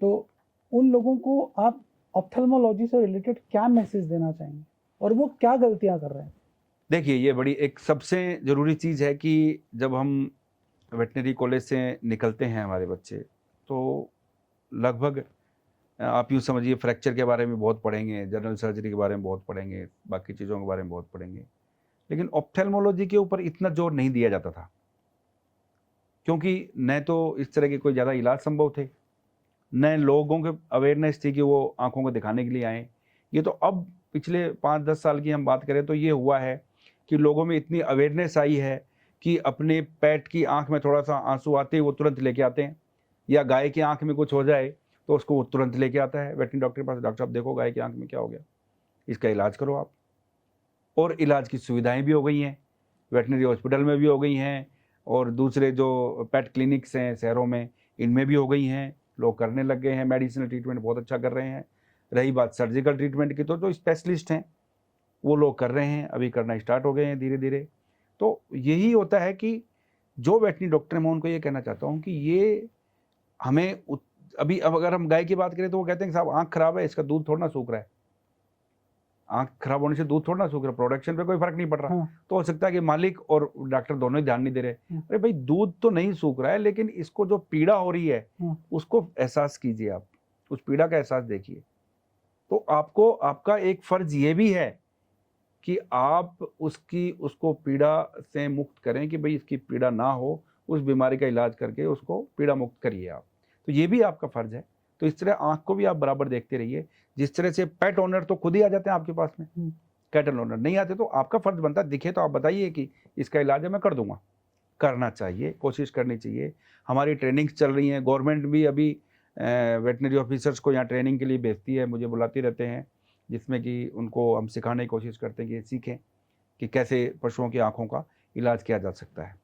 तो उन लोगों को आप ऑप्थेल्मोलॉजी से रिलेटेड क्या मैसेज देना चाहेंगे और वो क्या गलतियां कर रहे हैं? देखिए, ये बड़ी एक सबसे ज़रूरी चीज़ है कि जब हम वेटनरी कॉलेज से निकलते हैं हमारे बच्चे, तो लगभग आप यूँ समझिए फ्रैक्चर के बारे में बहुत पढ़ेंगे, जनरल सर्जरी के बारे में बहुत पढ़ेंगे, बाकी चीज़ों के बारे में बहुत पढ़ेंगे। लेकिन ऑप्थेल्मोलॉजी के ऊपर इतना जोर नहीं दिया जाता था, क्योंकि न तो इस तरह के कोई ज़्यादा इलाज संभव थे, न लोगों के अवेयरनेस थी कि वो आँखों को दिखाने के लिए आएँ। ये तो अब पिछले 5-10 साल की हम बात करें तो ये हुआ है कि लोगों में इतनी अवेयरनेस आई है कि अपने पेट की आँख में थोड़ा-सा आँसू आते ही वो तुरंत लेके आते हैं, या गाय की आँख में कुछ हो जाए तो उसको वो तुरंत लेके आता है वेटरनरी डॉक्टर के पास, डॉक्टर साहब देखो गाय की आँख में क्या हो गया, इसका इलाज करो आप। और इलाज की सुविधाएँ भी हो गई हैं, वेटरनरी हॉस्पिटल में भी हो गई हैं, और दूसरे जो पेट क्लिनिक्स हैं शहरों में, इनमें भी हो गई हैं, लोग करने लग गए हैं, मेडिसिनल ट्रीटमेंट बहुत अच्छा कर रहे हैं। रही बात सर्जिकल ट्रीटमेंट की, तो जो स्पेशलिस्ट हैं वो लोग कर रहे हैं, अभी करना स्टार्ट हो गए हैं धीरे-धीरे। तो यही होता है कि जो वेटरनरी डॉक्टर हैं, मैं उनको ये कहना चाहता हूँ कि ये हमें अभी अब अगर हम गाय की बात करें तो वो कहते हैं कि साहब आँख खराब है, इसका दूध थोड़ा ना सूख रहा है। आँख खराब होने से दूध थोड़ा ना सूख रहा है, प्रोडक्शन पे कोई फ़र्क नहीं पड़ रहा। हाँ, तो हो सकता है कि मालिक और डॉक्टर दोनों ही ध्यान नहीं दे रहे। अरे भाई, दूध तो नहीं सूख रहा है, लेकिन इसको जो पीड़ा हो रही है, उसको एहसास कीजिए आप, उस पीड़ा का एहसास देखिए। तो आपको आपका एक फ़र्ज़ ये भी है कि आप उसको पीड़ा से मुक्त करें कि भई इसकी पीड़ा ना हो, उस बीमारी का इलाज करके उसको पीड़ा मुक्त करिए आप। तो ये भी आपका फ़र्ज़ है। तो इस तरह आँख को भी आप बराबर देखते रहिए। जिस तरह से पेट ओनर तो खुद ही आ जाते हैं आपके पास में, कैटल ओनर नहीं आते, तो आपका फ़र्ज़ बनता है, दिखे तो आप बताइए कि इसका इलाज है, मैं कर दूँगा। करना चाहिए, कोशिश करनी चाहिए। हमारी ट्रेनिंग्स चल रही हैं, गवर्नमेंट भी अभी वेटरनरी ऑफिसर्स को यहाँ ट्रेनिंग के लिए भेजती है, मुझे बुलाते रहते हैं, जिसमें कि उनको हम सिखाने की कोशिश करते हैं कि सीखें कि कैसे पशुओं की आँखों का इलाज किया जा सकता है।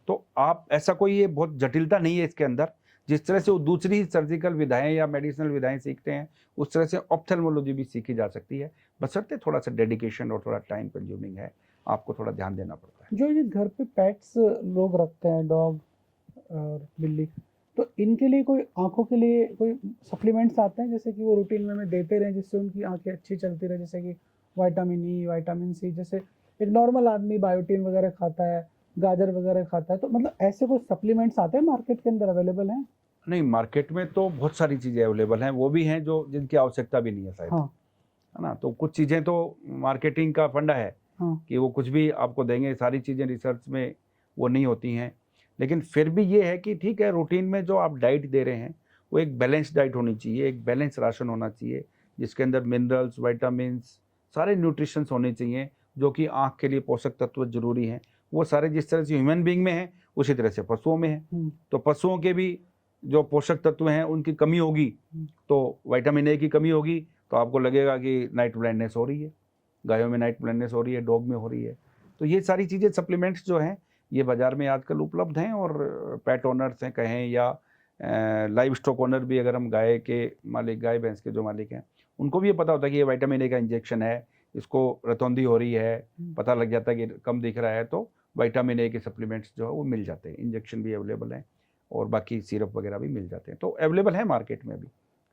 तो आप ऐसा कोई ये बहुत जटिलता नहीं है इसके अंदर, जिस तरह से वो दूसरी सर्जिकल विधाएँ या मेडिसिनल विधाएँ सीखते हैं, उस तरह से ऑप्थेल्मोलॉजी भी सीखी जा सकती है, बशर्ते थोड़ा-सा डेडिकेशन और थोड़ा टाइम कंज्यूमिंग है, आपको थोड़ा ध्यान देना पड़ता है। जो ये घर पे पेट्स लोग रखते हैं, डॉग और बिल्ली, तो इनके लिए कोई आंखों के लिए कोई सप्लीमेंट्स आते हैं जैसे कि वो रूटीन में देते रहें जिससे उनकी आंखें अच्छी चलती रहे, जैसे कि विटामिन ई, विटामिन सी, जैसे एक नॉर्मल आदमी बायोटीन वगैरह खाता है, गाजर वगैरह खाता है, तो मतलब ऐसे कोई सप्लीमेंट्स आते हैं मार्केट के अंदर, अवेलेबल हैं? नहीं, मार्केट में तो बहुत सारी चीज़ें अवेलेबल हैं, वो भी हैं जो जिनकी आवश्यकता भी नहीं है शायद, हाँ, है ना? तो कुछ चीज़ें तो मार्केटिंग का फंडा है हाँ, कि वो कुछ भी आपको देंगे, सारी चीज़ें रिसर्च में वो नहीं होती हैं। लेकिन फिर भी ये है कि ठीक है, रूटीन में जो आप डाइट दे रहे हैं, वो एक बैलेंस डाइट होनी चाहिए, एक बैलेंस राशन होना चाहिए, जिसके अंदर मिनरल्स, विटामिन्स, सारे न्यूट्रिशंस होने चाहिए, जो कि आँख के लिए पोषक तत्व ज़रूरी हैं। वो सारे जिस तरह से ह्यूमन बीइंग में हैं, उसी तरह से पशुओं में हैं। तो पशुओं के भी जो पोषक तत्व हैं, उनकी कमी होगी, तो विटामिन ए की कमी होगी, तो आपको लगेगा कि नाइट ब्लाइंडनेस हो रही है। गायों में नाइट ब्लाइंडनेस हो रही है, डॉग में हो रही है। तो ये सारी चीज़ें सप्लीमेंट्स जो हैं, ये बाज़ार में आजकल उपलब्ध हैं, और पेट ओनर्स हैं कहें या लाइव स्टॉक ओनर भी, अगर हम गाय के मालिक, गाय भैंस के जो मालिक हैं, उनको भी ये पता होता है कि ये विटामिन ए का इंजेक्शन है, इसको रतौंधी हो रही है, पता लग जाता है कि कम दिख रहा है, तो विटामिन ए के सप्लीमेंट्स जो है वो मिल जाते हैं। इंजेक्शन भी अवेलेबल हैं और बाकी सिरप वगैरह भी मिल जाते हैं, तो अवेलेबल है मार्केट में अभी।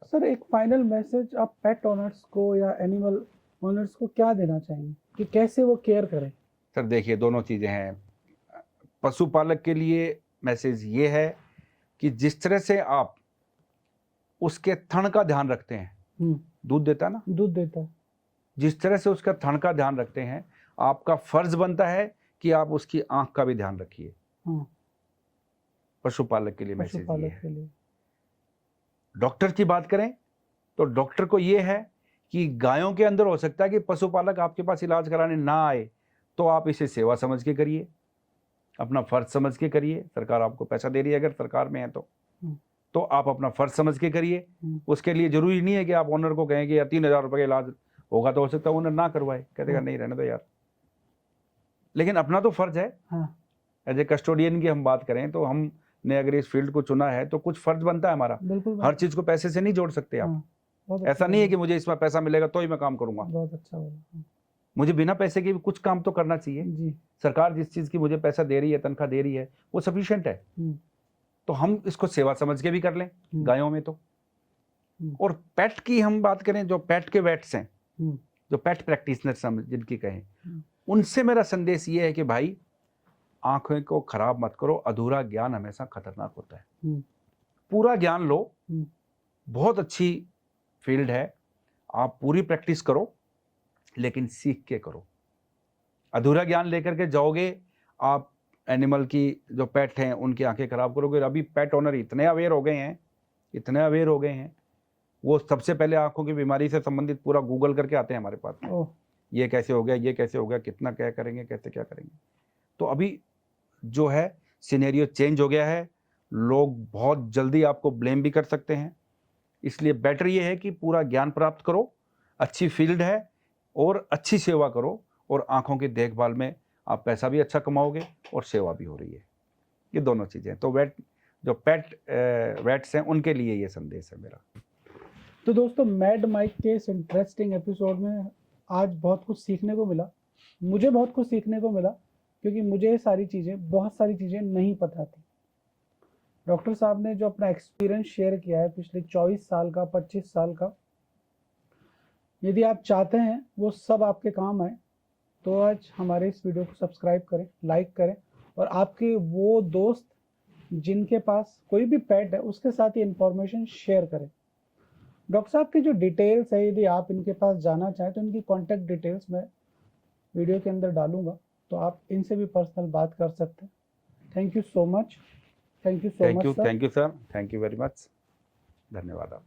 सर एक फाइनल मैसेज आप पेट ओनर्स को या एनिमल ओनर्स को क्या देना चाहेंगे कि कैसे वो केयर करें? सर देखिए, दोनों चीज़ें हैं। पशुपालक के लिए मैसेज ये है कि जिस तरह से आप उसके थन का ध्यान रखते हैं, दूध देता है ना, दूध देता है। जिस तरह से उसका थन का ध्यान रखते हैं, आपका फर्ज बनता है कि आप उसकी आंख का भी ध्यान रखिए। हाँ, पशुपालक के लिए मैसेज ये पशुपालक है। के लिए। डॉक्टर की बात करें तो डॉक्टर को ये है कि गायों के अंदर हो सकता है कि पशुपालक आपके पास इलाज कराने ना आए, तो आप इसे सेवा समझ के करिए, अपना फर्ज समझ के करिए। सरकार आपको पैसा दे रही है, अगर सरकार में है तो आप अपना फर्ज समझ के करिए। उसके लिए जरूरी नहीं है कि आप ओनर को कहें कि यार 3,000 रुपये का इलाज होगा, तो हो सकता है ओनर ना करवाए, कहतेगा नहीं, रहने दो यार। लेकिन अपना तो फर्ज है। एज ए कस्टोडियन की हम बात करें तो हमने अगर इस फील्ड को चुना है तो कुछ फर्ज बनता है हमारा। हर चीज को पैसे से नहीं जोड़ सकते आप। ऐसा नहीं है कि मुझे इसमें पैसा मिलेगा तो ही मैं काम करूंगा। बहुत अच्छा बोला। मुझे बिना पैसे के भी कुछ काम तो करना चाहिए। सरकार जिस चीज की मुझे पैसा दे रही है, तनख्वाह दे रही है, वो सफिशिएंट है, तो हम इसको सेवा समझ के भी कर लें। गायों में तो और पेट की हम बात करें, जो पेट के वेट्स हैं, हम्म, जो पेट प्रैक्टिशनर्स हम जिनकी कहें, हम्म। उनसे मेरा संदेश ये है कि भाई आंखों को खराब मत करो, अधूरा ज्ञान हमेशा खतरनाक होता है। हम्म, पूरा ज्ञान लो, हम्म, बहुत अच्छी फील्ड है, आप पूरी प्रैक्टिस करो, लेकिन सीख के करो। अधूरा ज्ञान लेकर के जाओगे, आप एनिमल की जो पेट हैं उनकी आंखें खराब करोगे। अभी पेट ओनर इतने अवेयर हो गए हैं, इतने अवेयर हो गए हैं, वो सबसे पहले आंखों की बीमारी से संबंधित पूरा गूगल करके आते हैं हमारे पास में। ओह, ये कैसे हो गया, ये कैसे हो गया, कितना क्या करेंगे, कैसे क्या करेंगे। तो अभी जो है सिनेरियो चेंज हो गया है, लोग बहुत जल्दी आपको ब्लेम भी कर सकते हैं। इसलिए बेटर ये है कि पूरा ज्ञान प्राप्त करो, अच्छी फील्ड है, और अच्छी सेवा करो, और आंखों की देखभाल में आप पैसा भी अच्छा कमाओगे और सेवा भी हो रही है। ये दोनों चीज़ें। तो जो पेट वेट्स हैं उनके लिए ये संदेश है मेरा। तो दोस्तों, मैड माइक के इस इंटरेस्टिंग एपिसोड में आज बहुत कुछ सीखने को मिला। मुझे बहुत कुछ सीखने को मिला, क्योंकि मुझे ये सारी चीज़ें, बहुत सारी चीज़ें नहीं पता थी। डॉक्टर साहब ने जो अपना एक्सपीरियंस शेयर किया है पिछले 24 साल का, 25 साल का, यदि आप चाहते हैं वो सब आपके काम आए, तो आज हमारे इस वीडियो को सब्सक्राइब करें, लाइक करें, और आपके वो दोस्त जिनके पास कोई भी पेट है उसके साथ ये इन्फॉर्मेशन शेयर करें। डॉक्टर साहब की जो डिटेल्स है, यदि आप इनके पास जाना चाहें तो इनकी कॉन्टैक्ट डिटेल्स मैं वीडियो के अंदर डालूंगा, तो आप इनसे भी पर्सनल बात कर सकते हैं। Thank you so much. Thank you so much sir. Thank you sir, thank you very much. धन्यवाद आप।